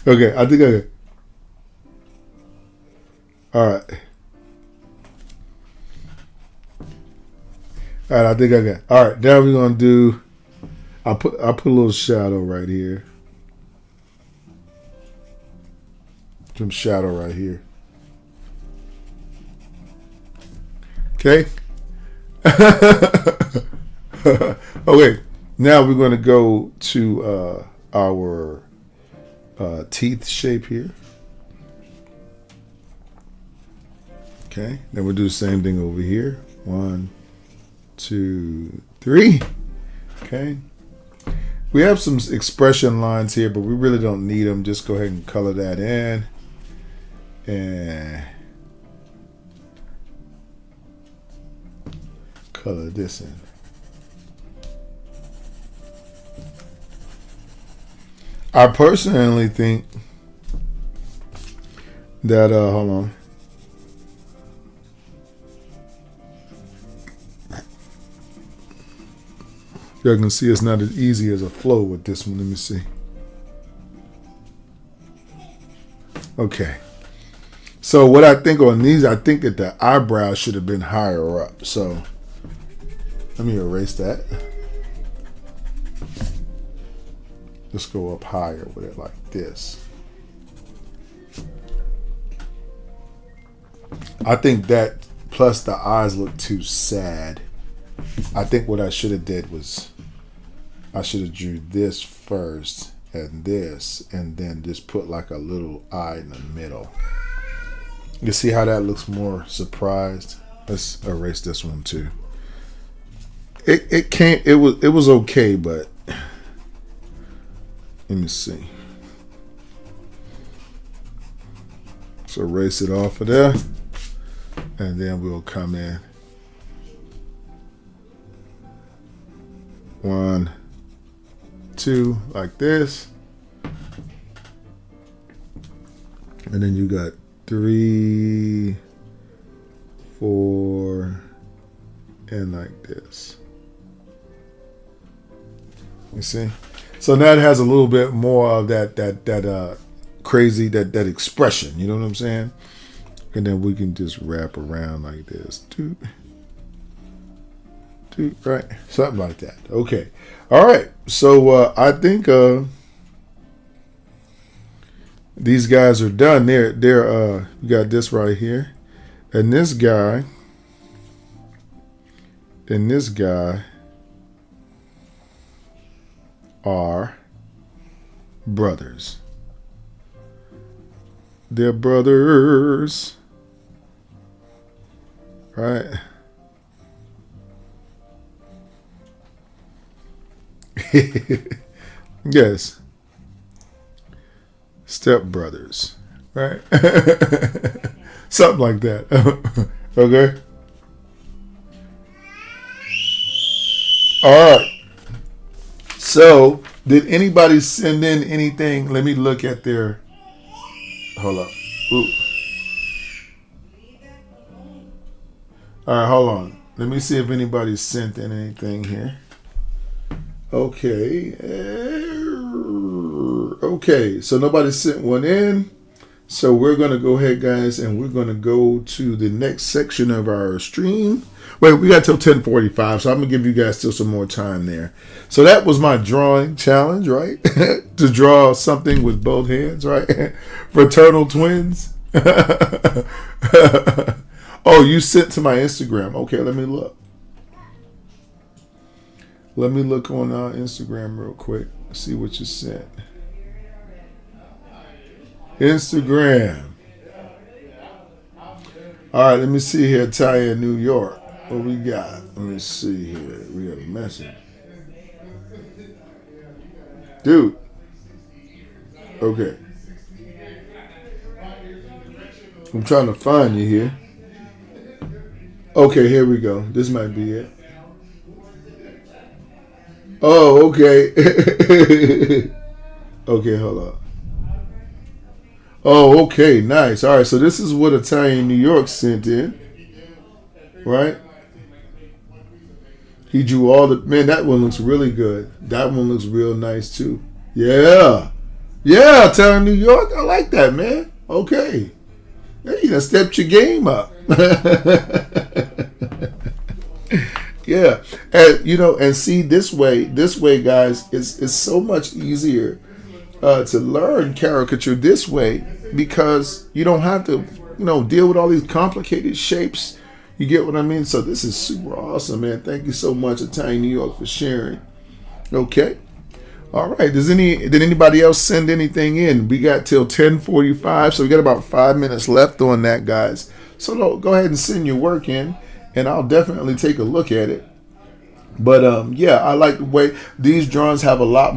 Speaker 1: Okay, I think I got. All right. All right, I think I got. All right, now we're gonna do. I put a little shadow right here. Some shadow right here. Okay. Okay. Now we're gonna go to our teeth shape here. Okay. Then we'll do the same thing over here. 1, 2, 3. Okay. We have some expression lines here, but we really don't need them. Just go ahead and color that in. And color this in. I personally think that, hold on. Y'all can see it's not as easy as a flow with this one. Let me see. Okay. So what I think on these, I think that the eyebrows should have been higher up. So let me erase that. Let's go up higher with it like this. I think that plus the eyes look too sad. I think what I should have did was I should have drew this first and this and then just put like a little eye in the middle. You see how that looks more surprised? Let's erase this one too. It was okay, but let me see. So erase it off of there. And then we'll come in. 1, 2, like this. And then you got 3, 4, and like this. You see? So now it has a little bit more of that crazy, that expression. You know what I'm saying? And then we can just wrap around like this. Right? Something like that. Okay. All right. So I think these guys are done. You got this right here. And this guy are brothers. They're brothers. Right? Yes. Step brothers. Right? Something like that. Okay? All right. So, did anybody send in anything? Let me look at their... Hold up. Ooh. All right, hold on. Let me see if anybody sent in anything here. Okay. Okay, so nobody sent one in. So we're going to go ahead, guys, and we're going to go to the next section of our stream. Wait, we got till 10:45, so I'm going to give you guys still some more time there. So that was my drawing challenge, right? To draw something with both hands, right? Fraternal twins. Oh, you sent to my Instagram. Okay, let me look. Let me look on Instagram real quick. See what you sent. Instagram. All right, let me see here. Taya, New York. What we got? Let me see here. We got a message. Dude. Okay. I'm trying to find you here. Okay, here we go. This might be it. Oh, okay. Okay, hold up. Oh, okay, nice. All right, so this is what Italian New York sent in. right? He drew all the, man, that one looks really good. That one looks real nice too. Yeah. Yeah, telling New York, I like that, man. Okay. Yeah, you done stepped your game up. Yeah. And and see this way, guys, it's so much easier to learn caricature this way because you don't have to, deal with all these complicated shapes. You get what I mean? So this is super awesome, man. Thank you so much, Italian New York, for sharing. Okay. All right. Did anybody else send anything in? We got till 10:45, so we got about 5 minutes left on that, guys. So go ahead and send your work in, and I'll definitely take a look at it. But yeah, I like the way these drawings have a lot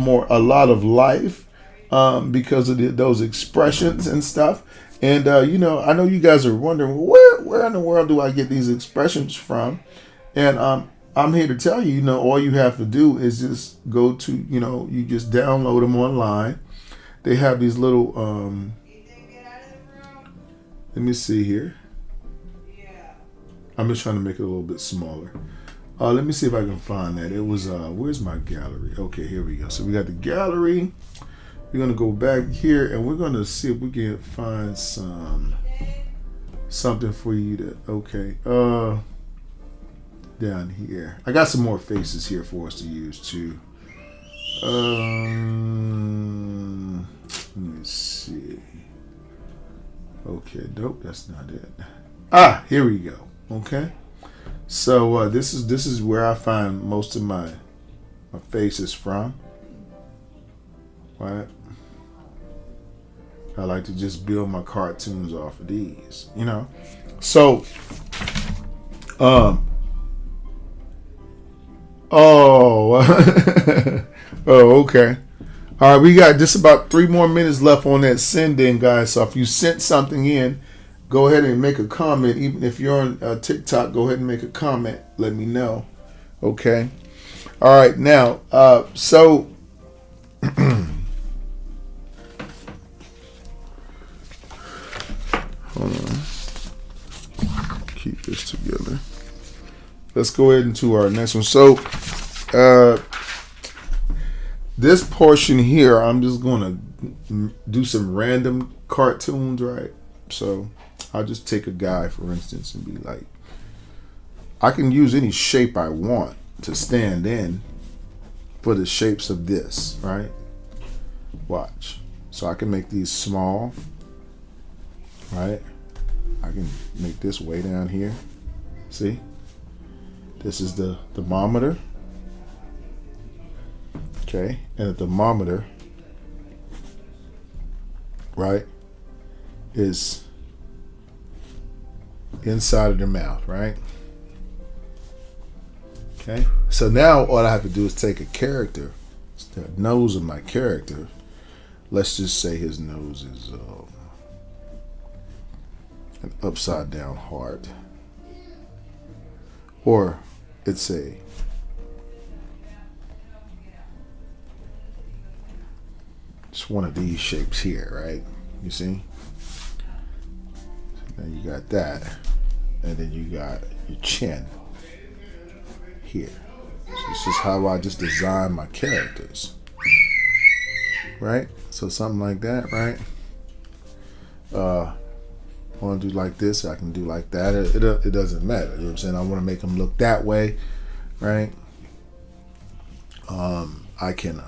Speaker 1: of life because of those expressions and stuff. And I know you guys are wondering where in the world do I get these expressions from? And I'm here to tell you, all you have to do is just go to, you just download them online. They have these little, let me see here. I'm just trying to make it a little bit smaller. Let me see if I can find that. It was, where's my gallery? Okay, here we go. So we got the gallery. We're going to go back here and we're going to see if we can find something for you to, okay. Down here. I got some more faces here for us to use too. Let me see. Okay, nope, that's not it. Here we go. Okay. So this is where I find most of my faces from. Right. I like to just build my cartoons off of these, So, oh, okay. All right, we got just about 3 more minutes left on that send in, guys. So if you sent something in, go ahead and make a comment. Even if you're on TikTok, go ahead and make a comment. Let me know. Okay. All right. Now, so hold on. Keep this together. Let's go ahead into our next one. So, this portion here, I'm just going to do some random cartoons, right? So, I'll just take a guy, for instance, and be like, I can use any shape I want to stand in for the shapes of this, right? Watch. So, I can make these small, right? I can make this way down here. See? This is the thermometer. Okay, and the thermometer, right, is inside of the mouth, right? Okay, so now all I have to do is take a character, it's the nose of my character. Let's just say his nose is an upside down heart, or it's it's one of these shapes here, right? You see? So now you got that, and then you got your chin here. So this is how I just design my characters, right? So something like that, right? I want to do like this, I can do like that. It doesn't matter. You know what I'm saying? I want to make them look that way, right? I can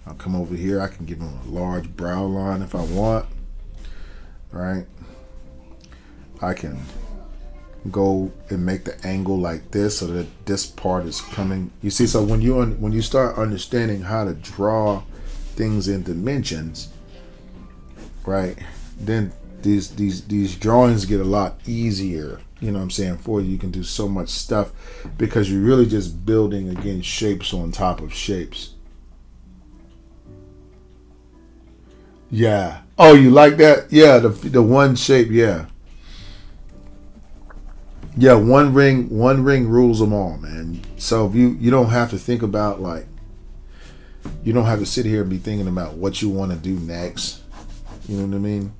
Speaker 1: I'll come over here. I can give them a large brow line if I want, right? I can go and make the angle like this so that this part is coming. You see, so when you start understanding how to draw things in dimensions, right? Then these drawings get a lot easier. You know what I'm saying? For you can do so much stuff because you're really just building again shapes on top of shapes. Yeah. Oh, you like that? Yeah, the one shape, yeah. Yeah, one ring rules them all, man. So if you don't have to think about you don't have to sit here and be thinking about what you want to do next. You know what I mean?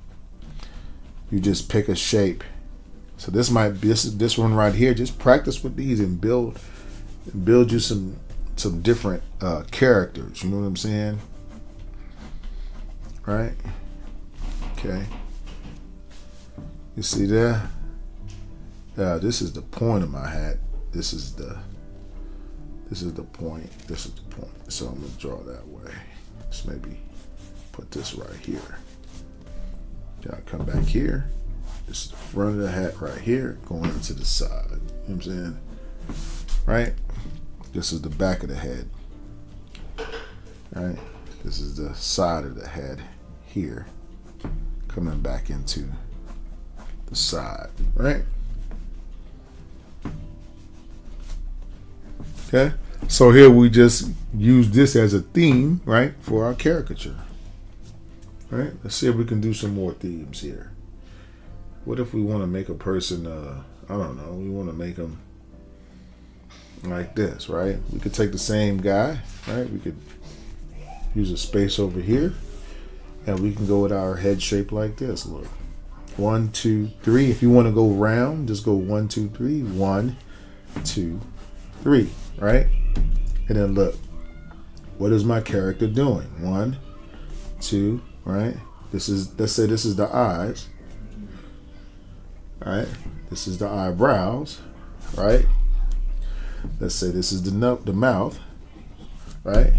Speaker 1: You just pick a shape So this might be this one right here. Just practice with these and build you some different characters. You know what I'm saying? Right? Okay. You see that? This is the point of my hat. This is the point. This is the point. So I'm gonna draw that way. Just maybe put this right here. Gotta come back here. This is the front of the hat right here, going into the side. You know what I'm saying? Right? This is the back of the head. Right? This is the side of the head here, coming back into the side. Right? Okay? So here we just use this as a theme, right, for our caricature. Right? Let's see if we can do some more themes here. What if we want to make a person, I don't know, we want to make them like this, right? We could take the same guy, right? We could use a space over here, and we can go with our head shape like this. Look, 1, 2, 3. If you want to go round, just go 1, 2, 3. 1, 2, 3, right? And then look, what is my character doing? 1, 2, right? This is, let's say this is the eyes. Right, this is the eyebrows, right? Let's say this is the mouth, right?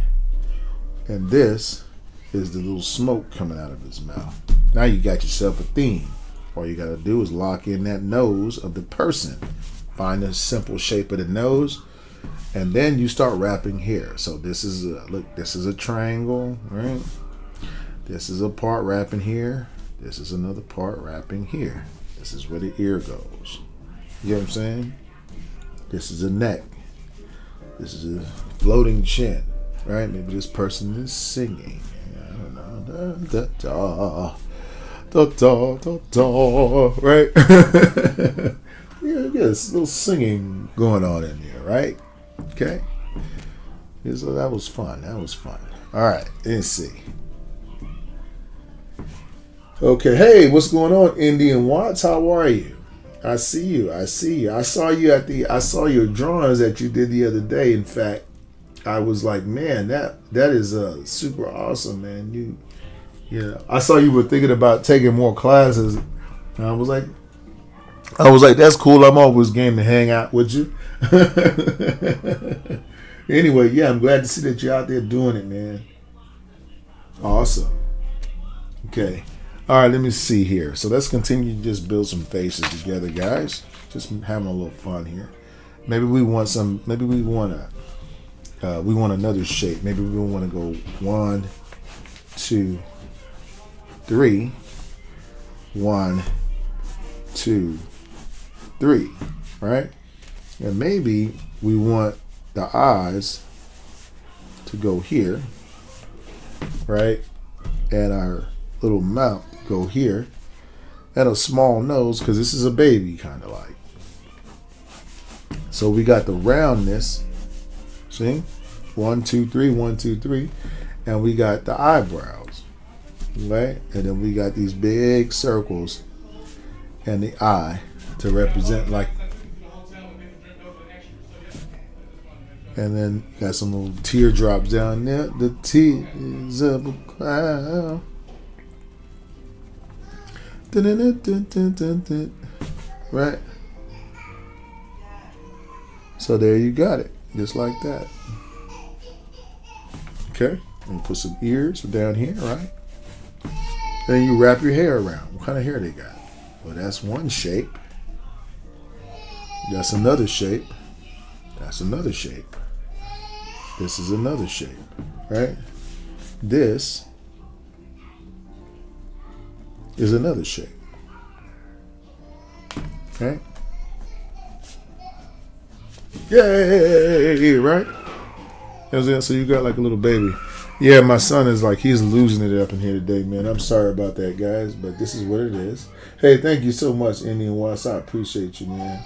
Speaker 1: And this is the little smoke coming out of his mouth. Now you got yourself a theme. All you got to do is lock in that nose of the person. Find the simple shape of the nose, and then you start wrapping here. So this is look, this is a triangle, right? This is a part wrapping here. This is another part wrapping here. This is where the ear goes. You know what I'm saying? This is a neck. This is a floating chin, right? Maybe this person is singing. I don't know. Da, da, da, da, da, da, right? Yeah, there's a little singing going on in there, right? Okay. So that was fun. That was fun. All right. Let's see. Okay, hey, what's going on, Indian Watts? How are you? I see you. I saw you I saw your drawings that you did the other day. In fact, I was like, man, that is super awesome, man. You know, I saw you were thinking about taking more classes. And I was like, that's cool. I'm always game to hang out with you. Anyway, yeah, I'm glad to see that you're out there doing it, man. Awesome. Okay. All right, let me see here. So let's continue to just build some faces together, guys. Just having a little fun here. Maybe we want another shape. Maybe we want to go 1, 2, 3. 1, 2, 3. Right? And maybe we want the eyes to go here, right? And our little mouth go here, and a small nose, because this is a baby kind of like. So we got the roundness, see, 1, 2, 3, 1, 2, 3, and we got the eyebrows, right? And then we got these big circles and the eye to represent like, and then got some little teardrops down there, the tears of a cloud. Right? So there you got it. Just like that. Okay? And put some ears down here, right? Then you wrap your hair around. What kind of hair they got? Well, that's one shape. That's another shape. That's another shape. This is another shape. Right? This is another shape. Okay? Yay! Right? So you got like a little baby. Yeah, my son is like, he's losing it up in here today, man. I'm sorry about that, guys, but this is what it is. Hey, thank you so much, Indian Watts. I appreciate you, man.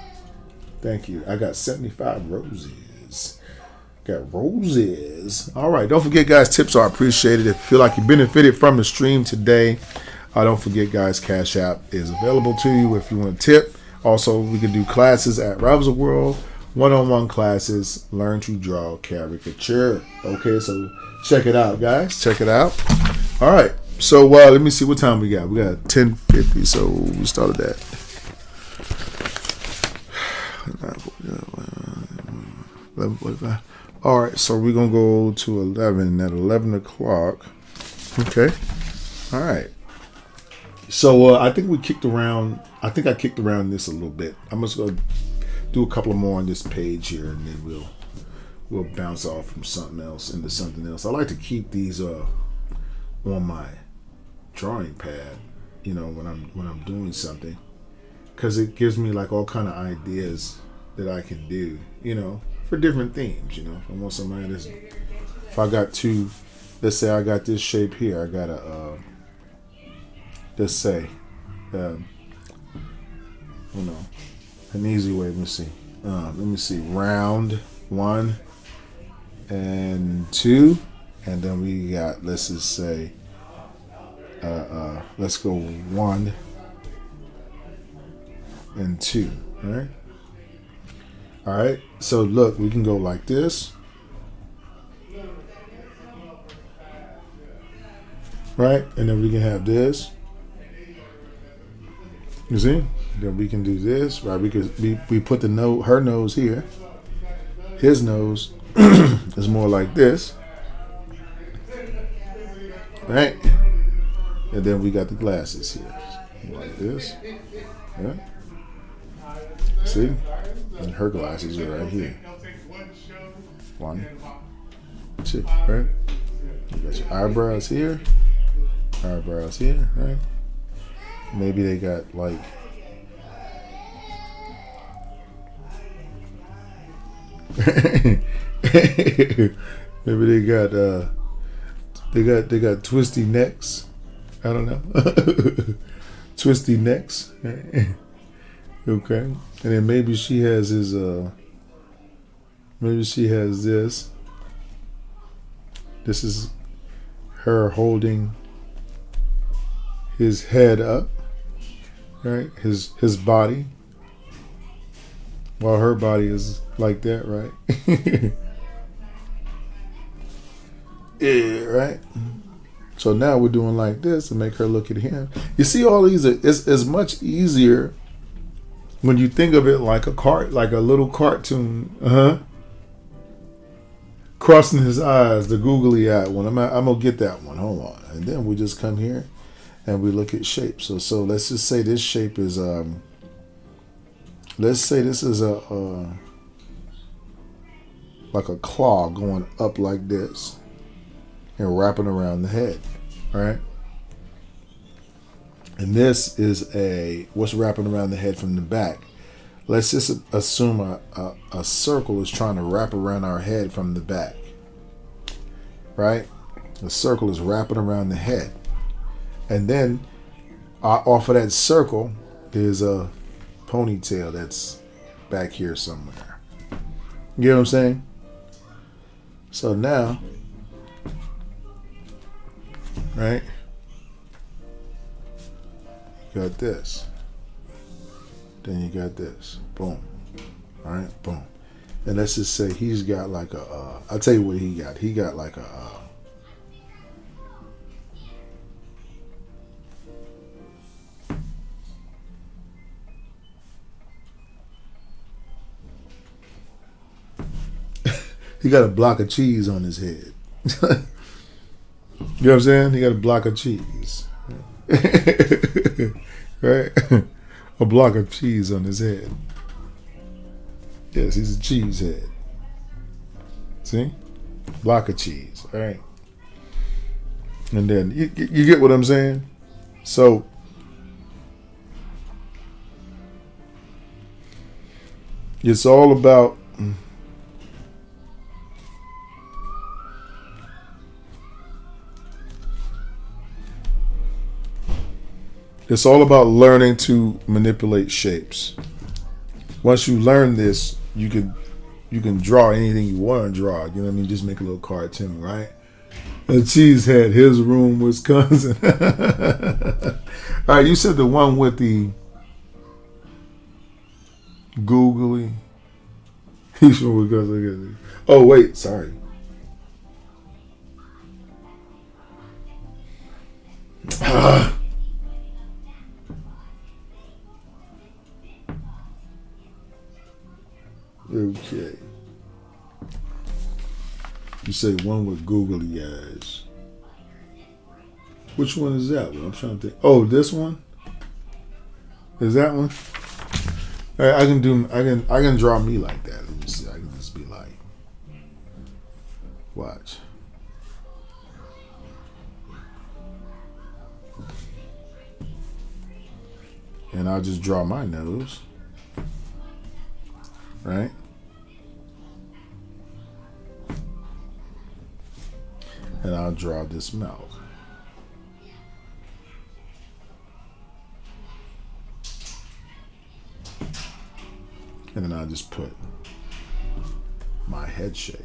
Speaker 1: Thank you. I got 75 roses. Got roses. All right. Don't forget, guys, tips are appreciated. If you feel like you benefited from the stream today, don't forget, guys, Cash App is available to you if you want to tip. Also, we can do classes at Rivals of World, one-on-one classes, learn to draw caricature. Okay, so check it out, guys. Check it out. All right. So let me see what time we got. We got 10:50. So we started at 11:45. All right. So we're gonna go to 11 at 11 o'clock. Okay. All right. So I think we kicked around. I think I kicked around this a little bit. I'm just gonna do a couple more on this page here, and then we'll bounce off from something else into something else. I like to keep these on my drawing pad, you know, when I'm doing something, because it gives me like all kind of ideas that I can do, you know, for different themes. You know, if I want somebody that's, if I got two, let's say I got this shape here, I got a let's say, you know, an easy way. Let me see, round 1 and 2, and then we got, let's just say, let's go 1 and 2. All right. So look, we can go like this, right, and then we can have this. You see? Then we can do this, right? We put the her nose here. His nose is more like this, right? And then we got the glasses here, like this. Yeah. See? And her glasses are right here. 1, 2, right? You got your eyebrows here, right? Maybe they got like maybe they got twisty necks. I don't know. Twisty necks. Okay. And then maybe she has his maybe she has this. This is her holding his head up, right? His body, while her body is like that, right? Yeah, right. So now we're doing like this to make her look at him. You see, all these it's much easier when you think of it like like a little cartoon. Crossing his eyes, the googly eye one. I'm gonna get that one. Hold on, and then we just come here and we look at shapes. So let's just say this shape is let's say this is a like a claw going up like this and wrapping around the head, right? And this is what's wrapping around the head from the back. Let's just assume a circle is trying to wrap around our head from the back, right? The circle is wrapping around the head. And then off of that circle, there's a ponytail that's back here somewhere. You know what I'm saying? So now, right? You got this. Then you got this. Boom. All right, boom. And let's just say he's got like I'll tell you what he got. He got like he got a block of cheese on his head. You know what I'm saying? He got a block of cheese. Right? A block of cheese on his head. Yes, he's a cheese head. See? Block of cheese. All right. And then you get what I'm saying? So it's all about learning to manipulate shapes. Once you learn this, you can draw anything you want to draw. You know what I mean? Just make a little cartoon, right? A cheesehead, his room, Wisconsin. All right, you said the one with the Googly. He's from because oh wait, sorry. Okay. You say one with googly eyes. Which one is that one? I'm trying to think. Oh, this one? Is that one? I can draw me like that. Let me see. I can just be like, watch. And I'll just draw my nose. Right? And I'll draw this mouth. And then I'll just put my head shape.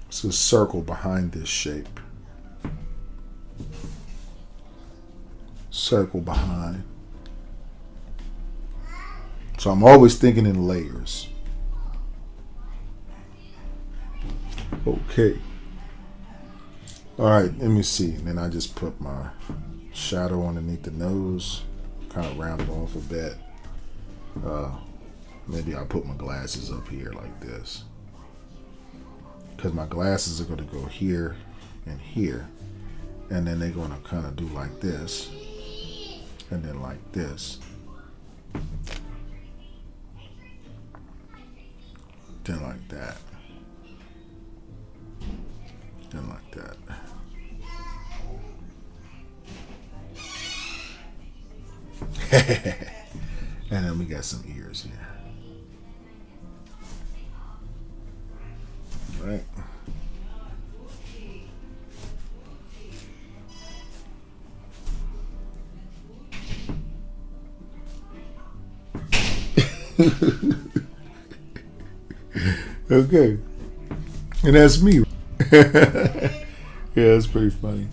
Speaker 1: It's a circle behind this shape. Circle behind. So I'm always thinking in layers. Okay. All right, let me see. And then I just put my shadow underneath the nose. Kind of round it off a bit. Maybe I'll put my glasses up here like this. Because my glasses are going to go here and here. And then they're going to kind of do like this. And then like this. Then like that. Then like that. And then we got some ears here. Right. Okay. And that's me. Yeah, that's pretty funny.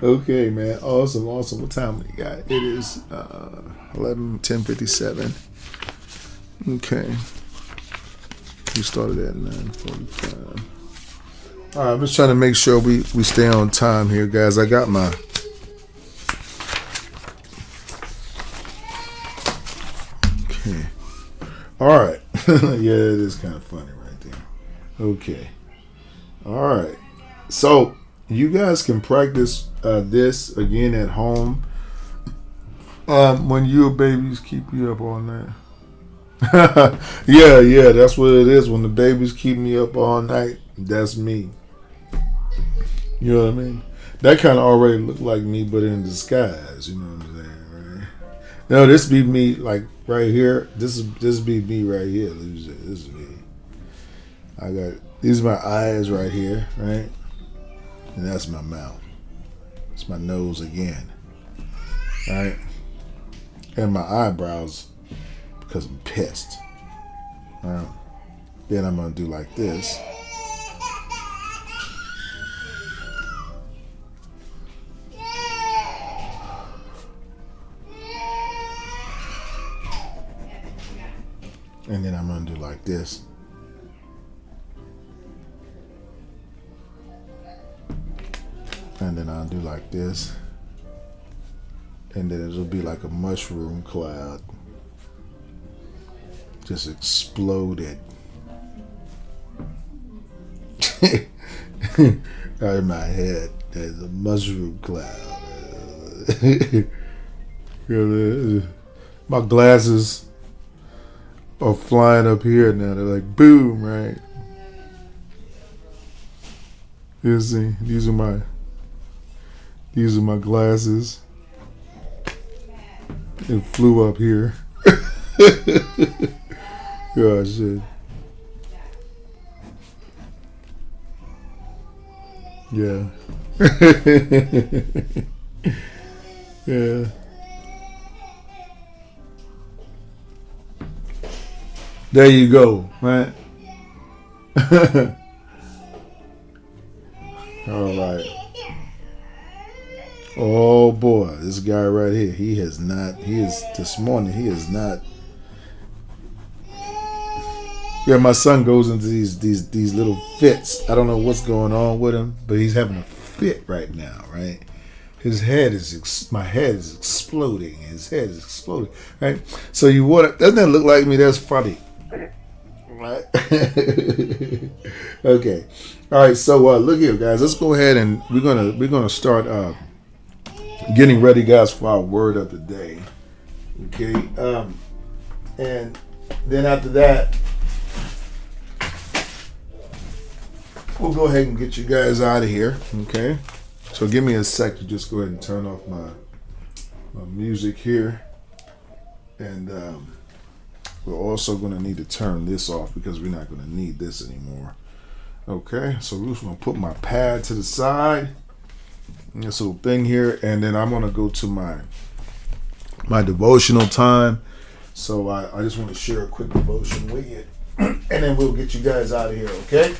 Speaker 1: Okay, man. Awesome. What time we got? It is 10:57. Okay. We started at 9:45. All right, I'm just trying to make sure we stay on time here, guys. I got my... Okay. All right. Yeah, it is kind of funny right there. Okay. All right. So, you guys can practice this again at home. When your babies keep you up all night. yeah, that's what it is. When the babies keep me up all night, that's me. You know what I mean? That kind of already looked like me, but in disguise. You know what I'm saying, right? No, this be me, like right here. This be me right here. This is me. I got these are my eyes right here, right? And that's my mouth. It's my nose again, right? And my eyebrows because I'm pissed. Right? Then I'm gonna do like this. And then I'm going to do like this. And then I'll do like this. And then it'll be like a mushroom cloud. Just exploded. Out of my head. There's a mushroom cloud. My glasses are flying up here now. They're like boom, right? You see, these are my glasses. It flew up here. Oh shit. Yeah. Yeah. There you go, right? All right. Oh boy, this guy right here, this morning, he is not. Yeah, my son goes into these little fits. I don't know what's going on with him, but he's having a fit right now, right? My head is exploding. His head is exploding, right? So doesn't that look like me? That's funny, right? Okay, all right. So look here, guys. Let's go ahead and we're gonna start getting ready, guys, for our word of the day. Okay, and then after that, we'll go ahead and get you guys out of here. Okay. So give me a sec to just go ahead and turn off my music here. And we're also going to need to turn this off because we're not going to need this anymore. Okay, so we're just going to put my pad to the side. This little thing here. And then I'm going to go to my devotional time. So I just want to share a quick devotion with you. And then we'll get you guys out of here, okay?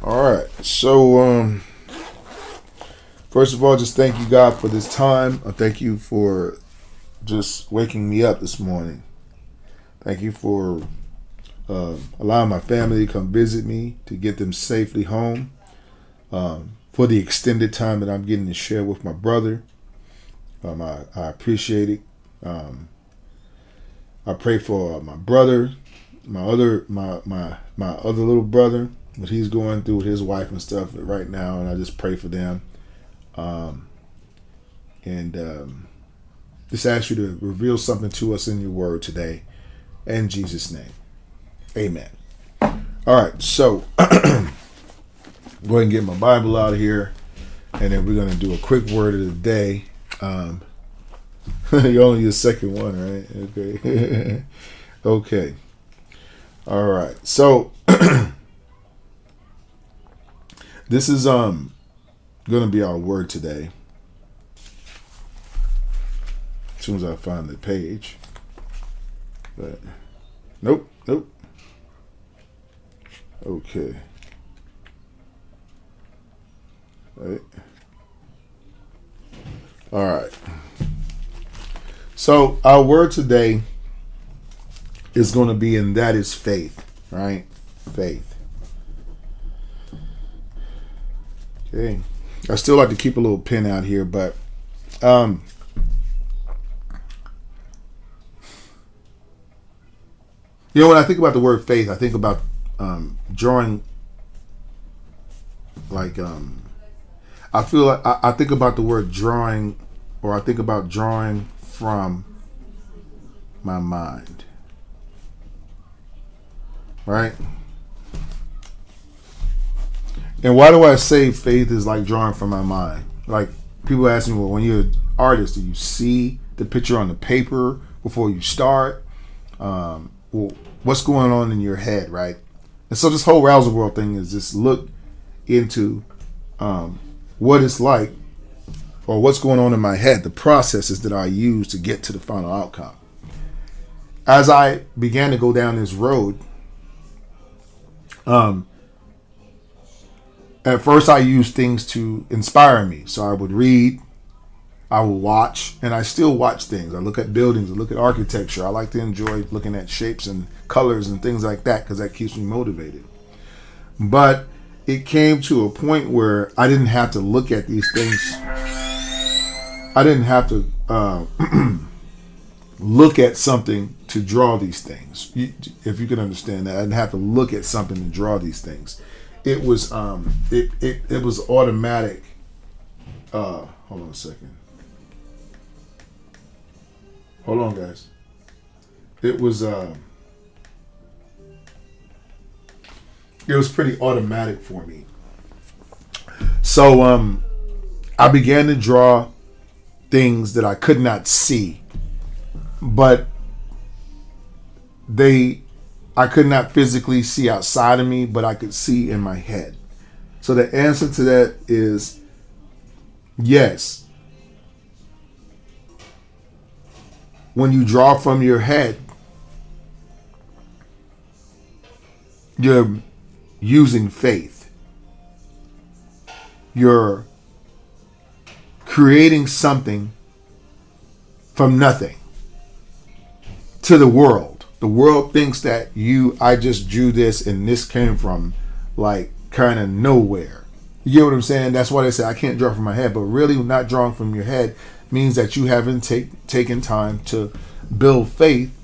Speaker 1: All right, so first of all, just thank you, God, for this time. I thank you for just waking me up this morning. Thank you for allowing my family to come visit me, to get them safely home, for the extended time that I'm getting to share with my brother. I appreciate it. I pray for my brother, my other little brother, what he's going through with his wife and stuff right now, and I just pray for them. Just ask you to reveal something to us in your word today. In Jesus' name. Amen. All right, so go ahead and get my Bible out of here, and then we're going to do a quick word of the day. You're only your second one, right? Okay. Okay. All right. So this is going to be our word today. As soon as I find the page. But nope. Okay. Right. All right. So our word today is going to be, and that is faith, right? Faith. Okay. I still like to keep a little pin out here, but when I think about the word faith, I think about drawing, like, I feel like I think about the word drawing, or I think about drawing from my mind, right? And why do I say faith is like drawing from my mind? Like, people ask me, well, when you're an artist, do you see the picture on the paper before you start? Well, what's going on in your head, right? And so this whole Rousal World thing is just look into what it's like, or what's going on in my head, the processes that I use to get to the final outcome. As I began to go down this road, at first I used things to inspire me. So I would read, I would watch, and I still watch things. I look at buildings, I look at architecture. I like to enjoy looking at shapes and colors and things like that because that keeps me motivated. But it came to a point where I didn't have to look at these things. I didn't have to look at something to draw these things. If you can understand that, I didn't have to look at something to draw these things. It was it was automatic. Hold on a second. Hold on, guys. It was pretty automatic for me. So I began to draw things that I could not see, but I could not physically see outside of me, but I could see in my head. So the answer to that is yes. When you draw from your head, You're using faith. You're creating something from nothing to the world. The world thinks that I just drew this and this came from like kind of nowhere. You get what I'm saying? That's why they say I can't draw from my head. But really, not drawing from your head means that you haven't taken time to build faith.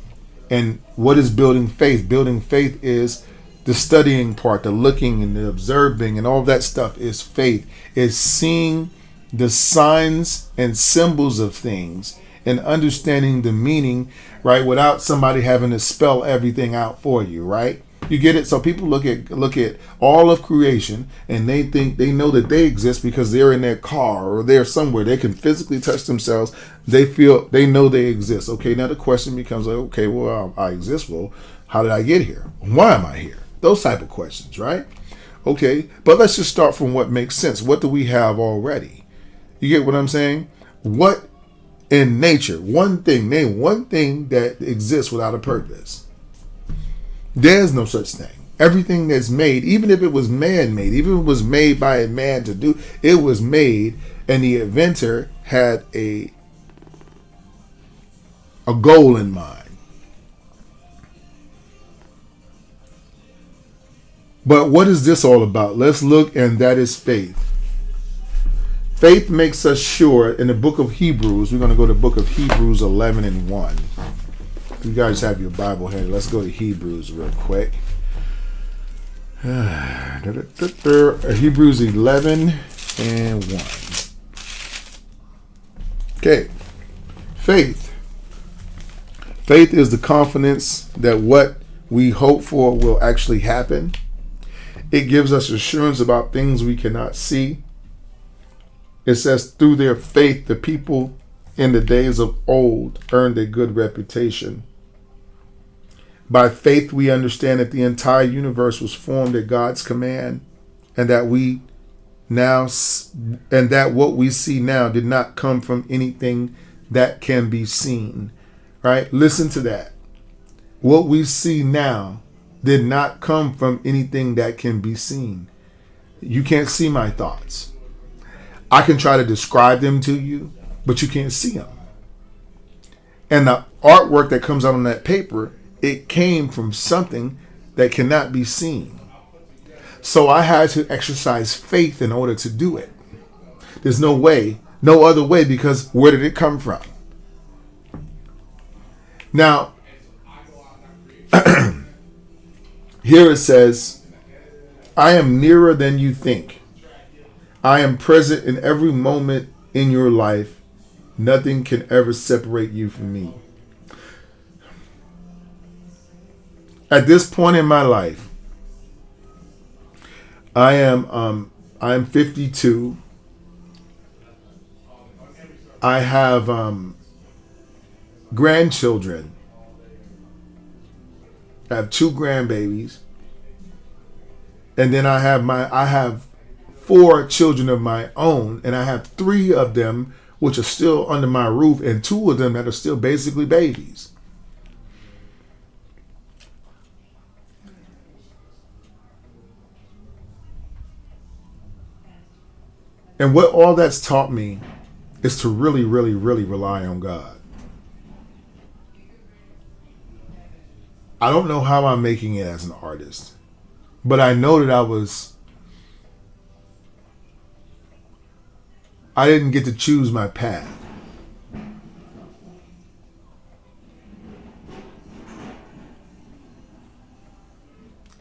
Speaker 1: And what is building faith? Building faith is the studying part, the looking and the observing, and all that stuff is faith. It's seeing the signs and symbols of things and understanding the meaning, right? Without somebody having to spell everything out for you, right? You get it? So people look at all of creation and they think they know that they exist because they're in their car or they're somewhere. They can physically touch themselves. They know they exist. Okay, now the question becomes like, okay, well, I exist. Well, how did I get here? Why am I here? Those type of questions, right? Okay, but let's just start from what makes sense. What do we have already? You get what I'm saying? What in nature, name one thing that exists without a purpose. There's no such thing. Everything that's made, even if it was man-made, even if it was made by a man to do, it was made, and the inventor had a goal in mind. But what is this all about? Let's look, and that is faith. Faith makes us sure, in the book of Hebrews, we're going to go to the book of Hebrews 11 and 1. You guys have your Bible handy. Let's go to Hebrews real quick. Hebrews 11 and 1. Okay. Faith. Faith is the confidence that what we hope for will actually happen. It gives us assurance about things we cannot see. It says, through their faith, the people in the days of old earned a good reputation. By faith, we understand that the entire universe was formed at God's command, and that what we see now did not come from anything that can be seen. Right? Listen to that. What we see now did not come from anything that can be seen. You can't see my thoughts. I can try to describe them to you, but you can't see them. And the artwork that comes out on that paper, it came from something that cannot be seen. So I had to exercise faith in order to do it. There's no other way, because where did it come from? Now, here it says, I am nearer than you think. I am present in every moment in your life. Nothing can ever separate you from me. At this point in my life, I am 52. I have grandchildren. I have 2 grandbabies, and then I have 4 children of my own, and I have 3 of them which are still under my roof, and 2 of them that are still basically babies. And what all that's taught me is to really, really, really rely on God. I don't know how I'm making it as an artist, but I know that I didn't get to choose my path.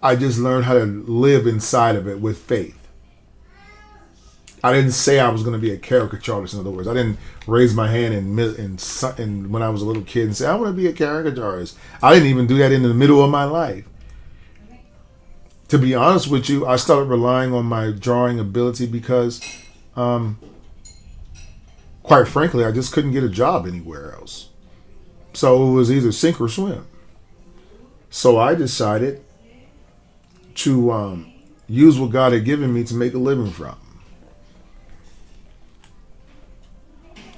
Speaker 1: I just learned how to live inside of it with faith. I didn't say I was going to be a caricature artist. In other words, I didn't raise my hand and when I was a little kid and say, I want to be a caricature artist. I didn't even do that in the middle of my life. To be honest with you, I started relying on my drawing ability because, quite frankly, I just couldn't get a job anywhere else. So it was either sink or swim. So I decided to use what God had given me to make a living from.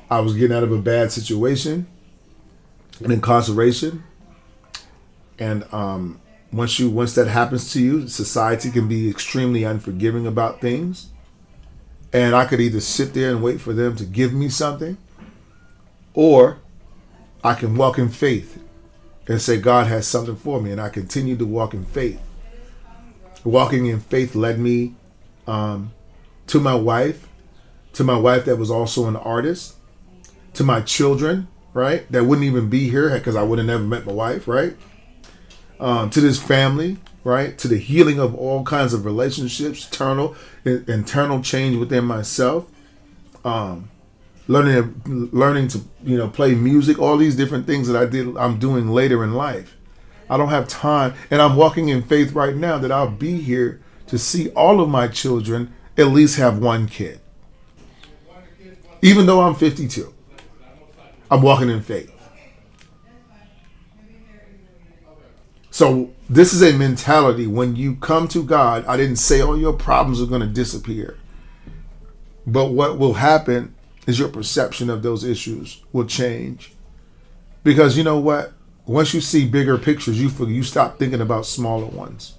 Speaker 1: I was getting out of a bad situation, an incarceration, and Once that happens to you, society can be extremely unforgiving about things. And I could either sit there and wait for them to give me something, or I can walk in faith and say God has something for me, and I continue to walk in faith. Walking in faith led me to my wife that was also an artist, to my children, right, that wouldn't even be here because I would have never met my wife, right, to this family, right, to the healing of all kinds of relationships, internal change within myself, learning to play music, all these different things that I'm doing later in life. I don't have time, and I'm walking in faith right now that I'll be here to see all of my children at least have one kid. Even though I'm 52, I'm walking in faith. So this is a mentality. When you come to God, I didn't say all your problems are going to disappear. But what will happen is your perception of those issues will change. Because you know what? Once you see bigger pictures, you stop thinking about smaller ones.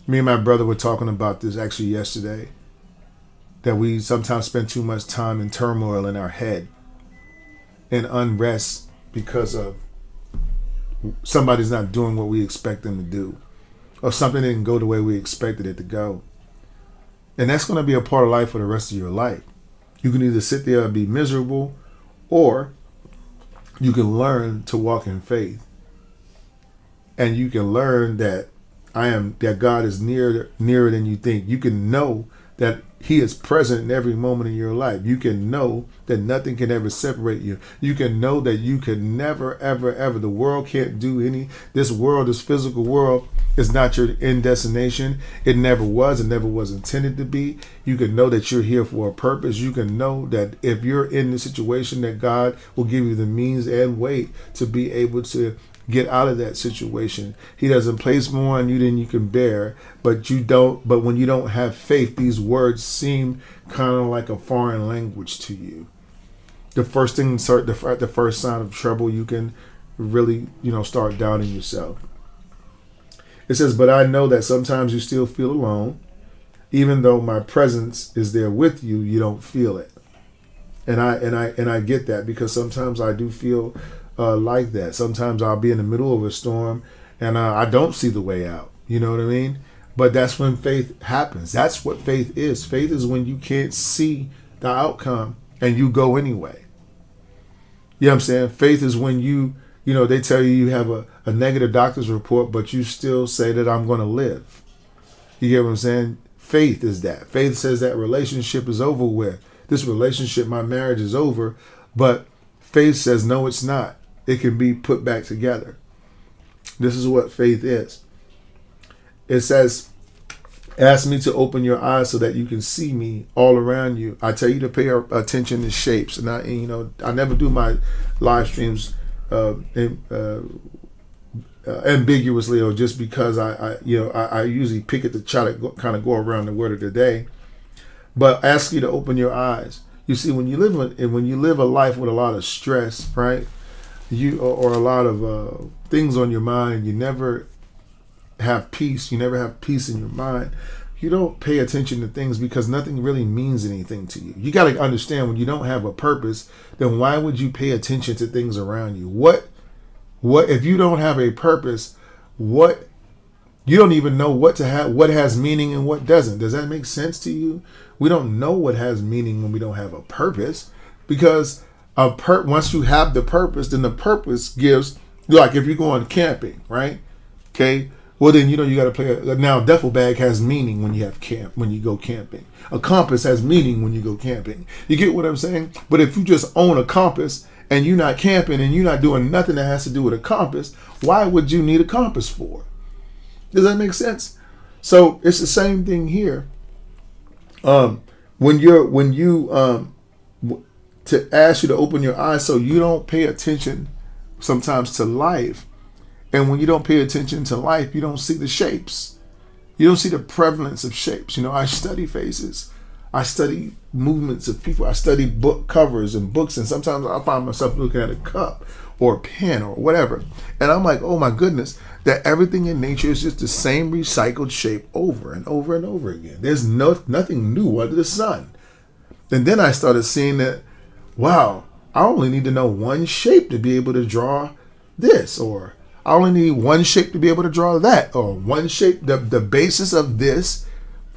Speaker 1: Me and my brother were talking about this actually yesterday, that we sometimes spend too much time in turmoil in our head and unrest because of somebody's not doing what we expect them to do, or something didn't go the way we expected it to go. And that's going to be a part of life for the rest of your life. You can either sit there and be miserable, or you can learn to walk in faith. And you can learn that God is nearer than you think. You can know that He is present in every moment in your life. You can know that nothing can ever separate you. You can know that you can never, ever, ever, the world can't do this world, this physical world is not your end destination. It never was intended to be. You can know that you're here for a purpose. You can know that if you're in the situation, that God will give you the means and way to be able to get out of that situation. He doesn't place more on you than you can bear, but when you don't have faith, these words seem kind of like a foreign language to you. The first sign of trouble, you can really, start doubting yourself. It says, but I know that sometimes you still feel alone. Even though my presence is there with you, you don't feel it. And I get that, because sometimes I do feel like that. Sometimes I'll be in the middle of a storm and I don't see the way out. You know what I mean? But that's when faith happens. That's what faith is. Faith is when you can't see the outcome and you go anyway. You know what I'm saying? Faith is when they tell you have a negative doctor's report, but you still say that I'm going to live. You get what I'm saying? Faith is that. Faith says that relationship is over with. This relationship, my marriage is over, but faith says, no, it's not. It can be put back together. This is what faith is. It says, ask me to open your eyes so that you can see me all around you. I tell you to pay attention to shapes. And I never do my live streams ambiguously, or just because I usually pick it to try to kind of go around the word of the day. But ask you to open your eyes. You see, when you live a life with a lot of stress, right? Or a lot of things on your mind, you never have peace. You never have peace in your mind. You don't pay attention to things because nothing really means anything to you. You got to understand, when you don't have a purpose, then why would you pay attention to things around you? What if you don't have a purpose? You don't even know what has meaning and what doesn't. Does that make sense to you? We don't know what has meaning when we don't have a purpose, because once you have the purpose, then the purpose gives, like if you're going camping, right? Okay. Well, then, you got to play. Now, a duffel bag has meaning when you go camping. A compass has meaning when you go camping. You get what I'm saying? But if you just own a compass and you're not camping and you're not doing nothing that has to do with a compass, why would you need a compass for? Does that make sense? So it's the same thing here. To ask you to open your eyes so you don't pay attention sometimes to life. And when you don't pay attention to life, you don't see the shapes. You don't see the prevalence of shapes. I study faces. I study movements of people. I study book covers and books. And sometimes I find myself looking at a cup or a pen or whatever. And I'm like, oh my goodness, that everything in nature is just the same recycled shape over and over and over again. There's nothing new under the sun. And then I started seeing that, wow, I only need to know one shape to be able to draw this, or I only need one shape to be able to draw that, or one shape. The basis of this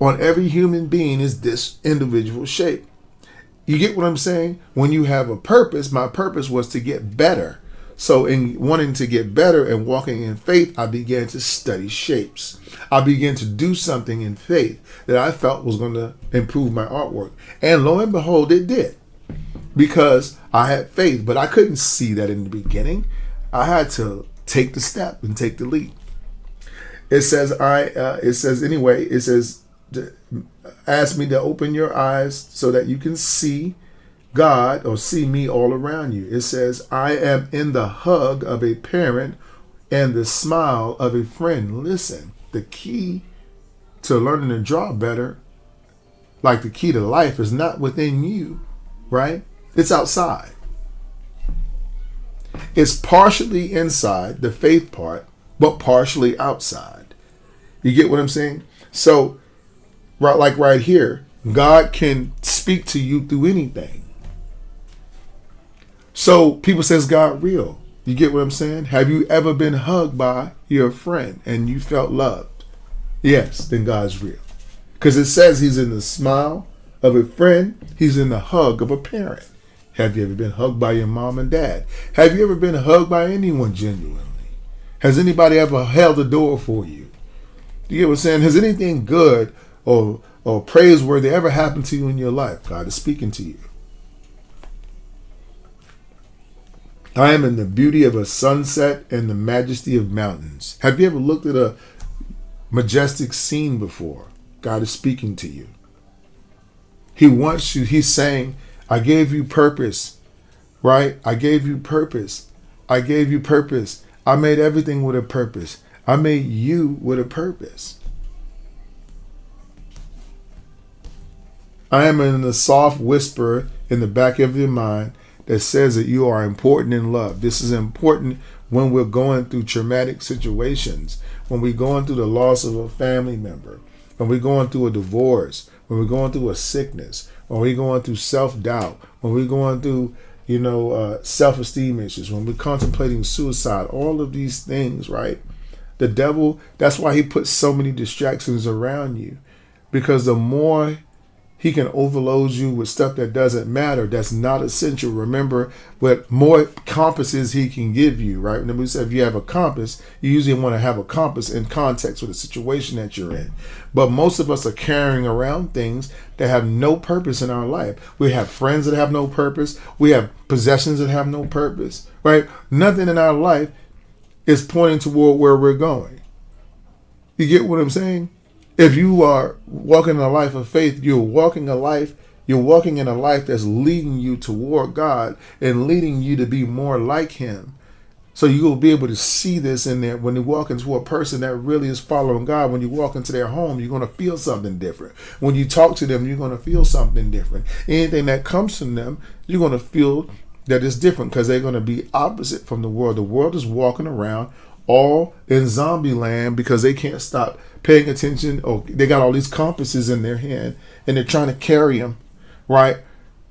Speaker 1: on every human being is this individual shape. You get what I'm saying? When you have a purpose, my purpose was to get better. So in wanting to get better and walking in faith, I began to study shapes. I began to do something in faith that I felt was going to improve my artwork. And lo and behold, it did. Because I had faith, but I couldn't see that in the beginning. I had to take the step and take the leap. It says, ask me to open your eyes so that you can see God or see me all around you. It says, I am in the hug of a parent and the smile of a friend. Listen, the key to learning to draw better, like the key to life, is not within you, right? It's outside. It's partially inside, the faith part, but partially outside. You get what I'm saying? So, right here, God can speak to you through anything. So people says, God real. You get what I'm saying? Have you ever been hugged by your friend and you felt loved? Yes, then God's real. Because it says he's in the smile of a friend. He's in the hug of a parent. Have you ever been hugged by your mom and dad? Have you ever been hugged by anyone genuinely? Has anybody ever held the door for you? You get what I'm saying? Has anything good or praiseworthy ever happened to you in your life? God is speaking to you. I am in the beauty of a sunset and the majesty of mountains. Have you ever looked at a majestic scene before? God is speaking to you. He wants you. He's saying, I gave you purpose, right? I gave you purpose. I gave you purpose. I made everything with a purpose. I made you with a purpose. I am in the soft whisper in the back of your mind that says that you are important in love. This is important when we're going through traumatic situations, when we're going through the loss of a family member, when we're going through a divorce, when we're going through a sickness, when we're going through self-doubt, when we're going through, self-esteem issues, when we're contemplating suicide, all of these things, right? The devil, that's why he puts so many distractions around you, because the more he can overload you with stuff that doesn't matter, that's not essential. Remember, what more compasses he can give you, right? Remember we said if you have a compass, you usually want to have a compass in context with the situation that you're in. But most of us are carrying around things that have no purpose in our life. We have friends that have no purpose. We have possessions that have no purpose, right? Nothing in our life is pointing toward where we're going. You get what I'm saying? If you are walking a life of faith, you're walking in a life that's leading you toward God and leading you to be more like him. So you will be able to see this in there when you walk into a person that really is following God. When you walk into their home, you're going to feel something different. When you talk to them, you're going to feel something different. Anything that comes from them, you're going to feel that it's different because they're going to be opposite from the world. The world is walking around all in zombie land because they can't stop paying attention. Or they got all these compasses in their hand and they're trying to carry them, right?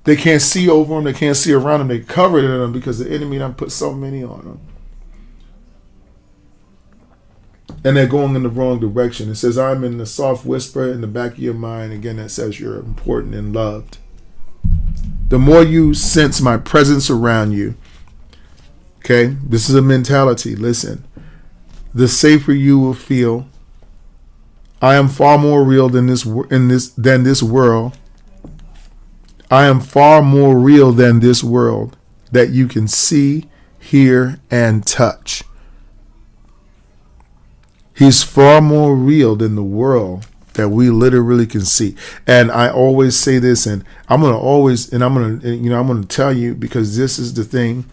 Speaker 1: They can't see over them. They can't see around them. They covered in them because the enemy done put so many on them. And they're going in the wrong direction. It says, I'm in the soft whisper in the back of your mind. Again, that says you're important and loved. The more you sense my presence around you, okay, this is a mentality. Listen, the safer you will feel. I am far more real than this world. I am far more real than this world that you can see, hear, and touch. He's far more real than the world that we literally can see. And I always say this, and I'm going to tell you, because this is the thing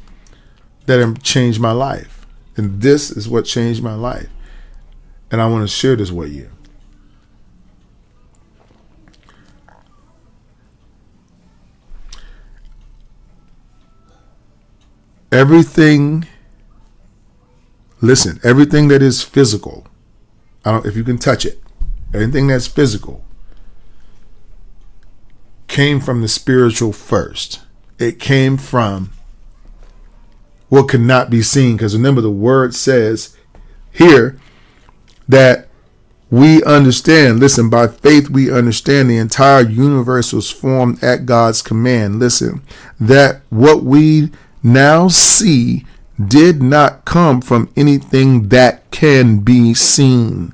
Speaker 1: that changed my life. And this is what changed my life. And I want to share this with you. Everything Listen, everything that is physical, I don't if you can touch it, anything that's physical came from the spiritual first. It came from what could not be seen. Because remember, the word says here that we understand. Listen, by faith we understand the entire universe was formed at God's command. Listen, that what we now see did not come from anything that can be seen.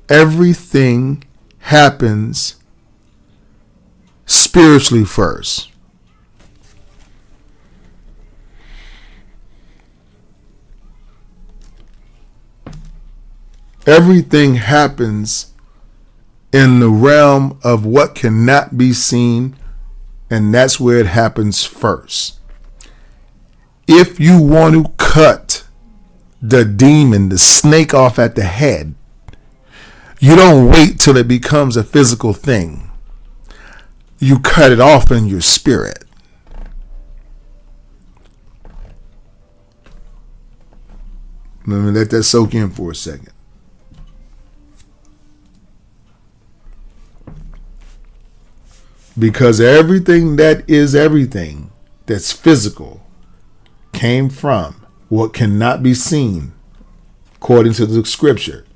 Speaker 1: Everything happens spiritually first. Everything happens in the realm of what cannot be seen, and that's where it happens first. If you want to cut the demon, the snake off at the head, you don't wait till it becomes a physical thing. You cut it off in your spirit. Let me let that soak in for a second. Because everything that is everything that's physical came from what cannot be seen, according to the scripture.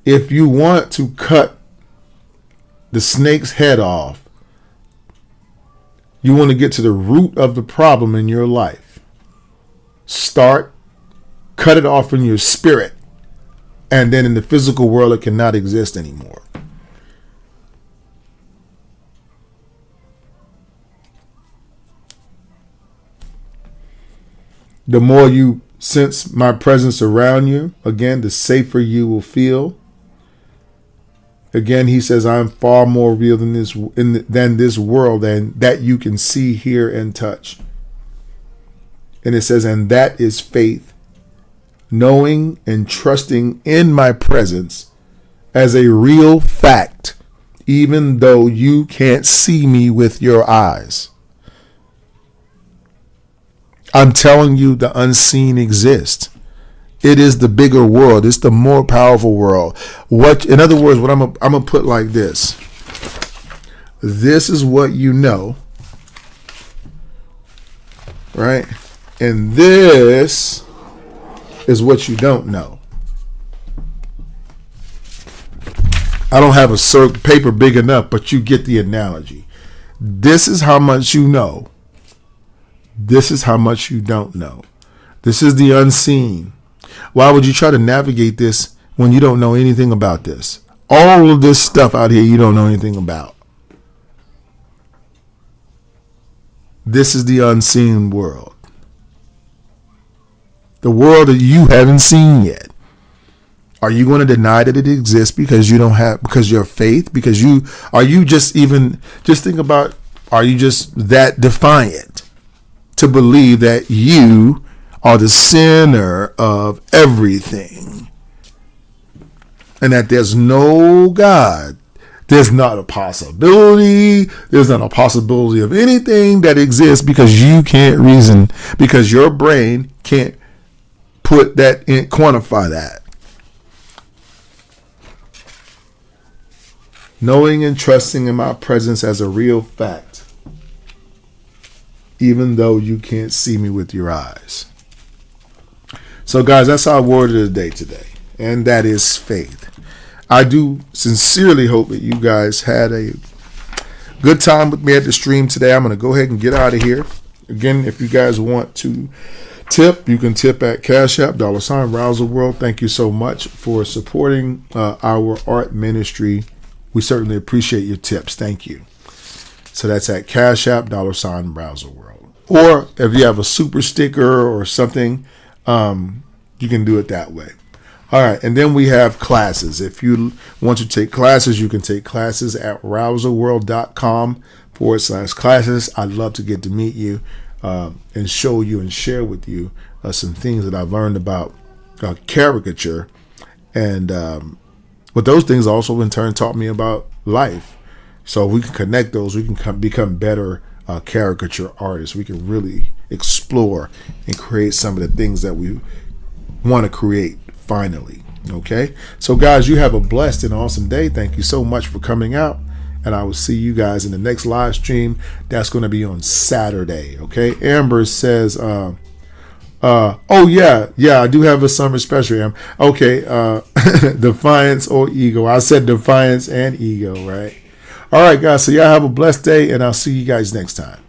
Speaker 1: If you want to cut the snake's head off, you want to get to the root of the problem in your life. Cut it off in your spirit, and then in the physical world it cannot exist anymore. The more you sense my presence around you, again, the safer you will feel. Again, he says, I'm far more real than this world, and that you can see, hear, and touch. And it says, and that is faith, knowing and trusting in my presence as a real fact, even though you can't see me with your eyes. I'm telling you, the unseen exists. It is the bigger world. It's the more powerful world. In other words, what I'm gonna put like this. This is what you know, right? And this is what you don't know. I don't have a paper big enough, but you get the analogy. This is how much you know. This is how much you don't know. This is the unseen. Why would you try to navigate this when you don't know anything about this? All of this stuff out here you don't know anything about. This is the unseen world. The world that you haven't seen yet. Are you going to deny that it exists because your faith? Are you just think about, are you just that defiant to believe that you are the center of everything and that there's no God? There's not a possibility. There's not a possibility of anything that exists because you can't reason, because your brain can't quantify that. Knowing and trusting in my presence as a real fact, even though you can't see me with your eyes. So guys, that's our word of the day today. And that is faith. I do sincerely hope that you guys had a good time with me at the stream today. I'm going to go ahead and get out of here. Again, if you guys want to tip, you can tip at Cash App, $Rouser World. Thank you so much for supporting our art ministry. We certainly appreciate your tips. Thank you. So that's at Cash App, $Browser World. Or if you have a super sticker or something, you can do it that way. All right. And then we have classes. If you want to take classes, you can take classes at rouserworld.com/classes. I'd love to get to meet you and show you and share with you some things that I've learned about caricature. And but those things also in turn taught me about life. So we can connect those. We can become better caricature artists. We can really explore and create some of the things that we want to create finally. Okay, so guys, you have a blessed and awesome day. Thank you so much for coming out, and I will see you guys in the next live stream. That's going to be on Saturday. Okay, Amber says oh yeah, I do have a summer special. Okay, Defiance or Ego. I said Defiance and Ego, right? All right, guys, so y'all have a blessed day, and I'll see you guys next time.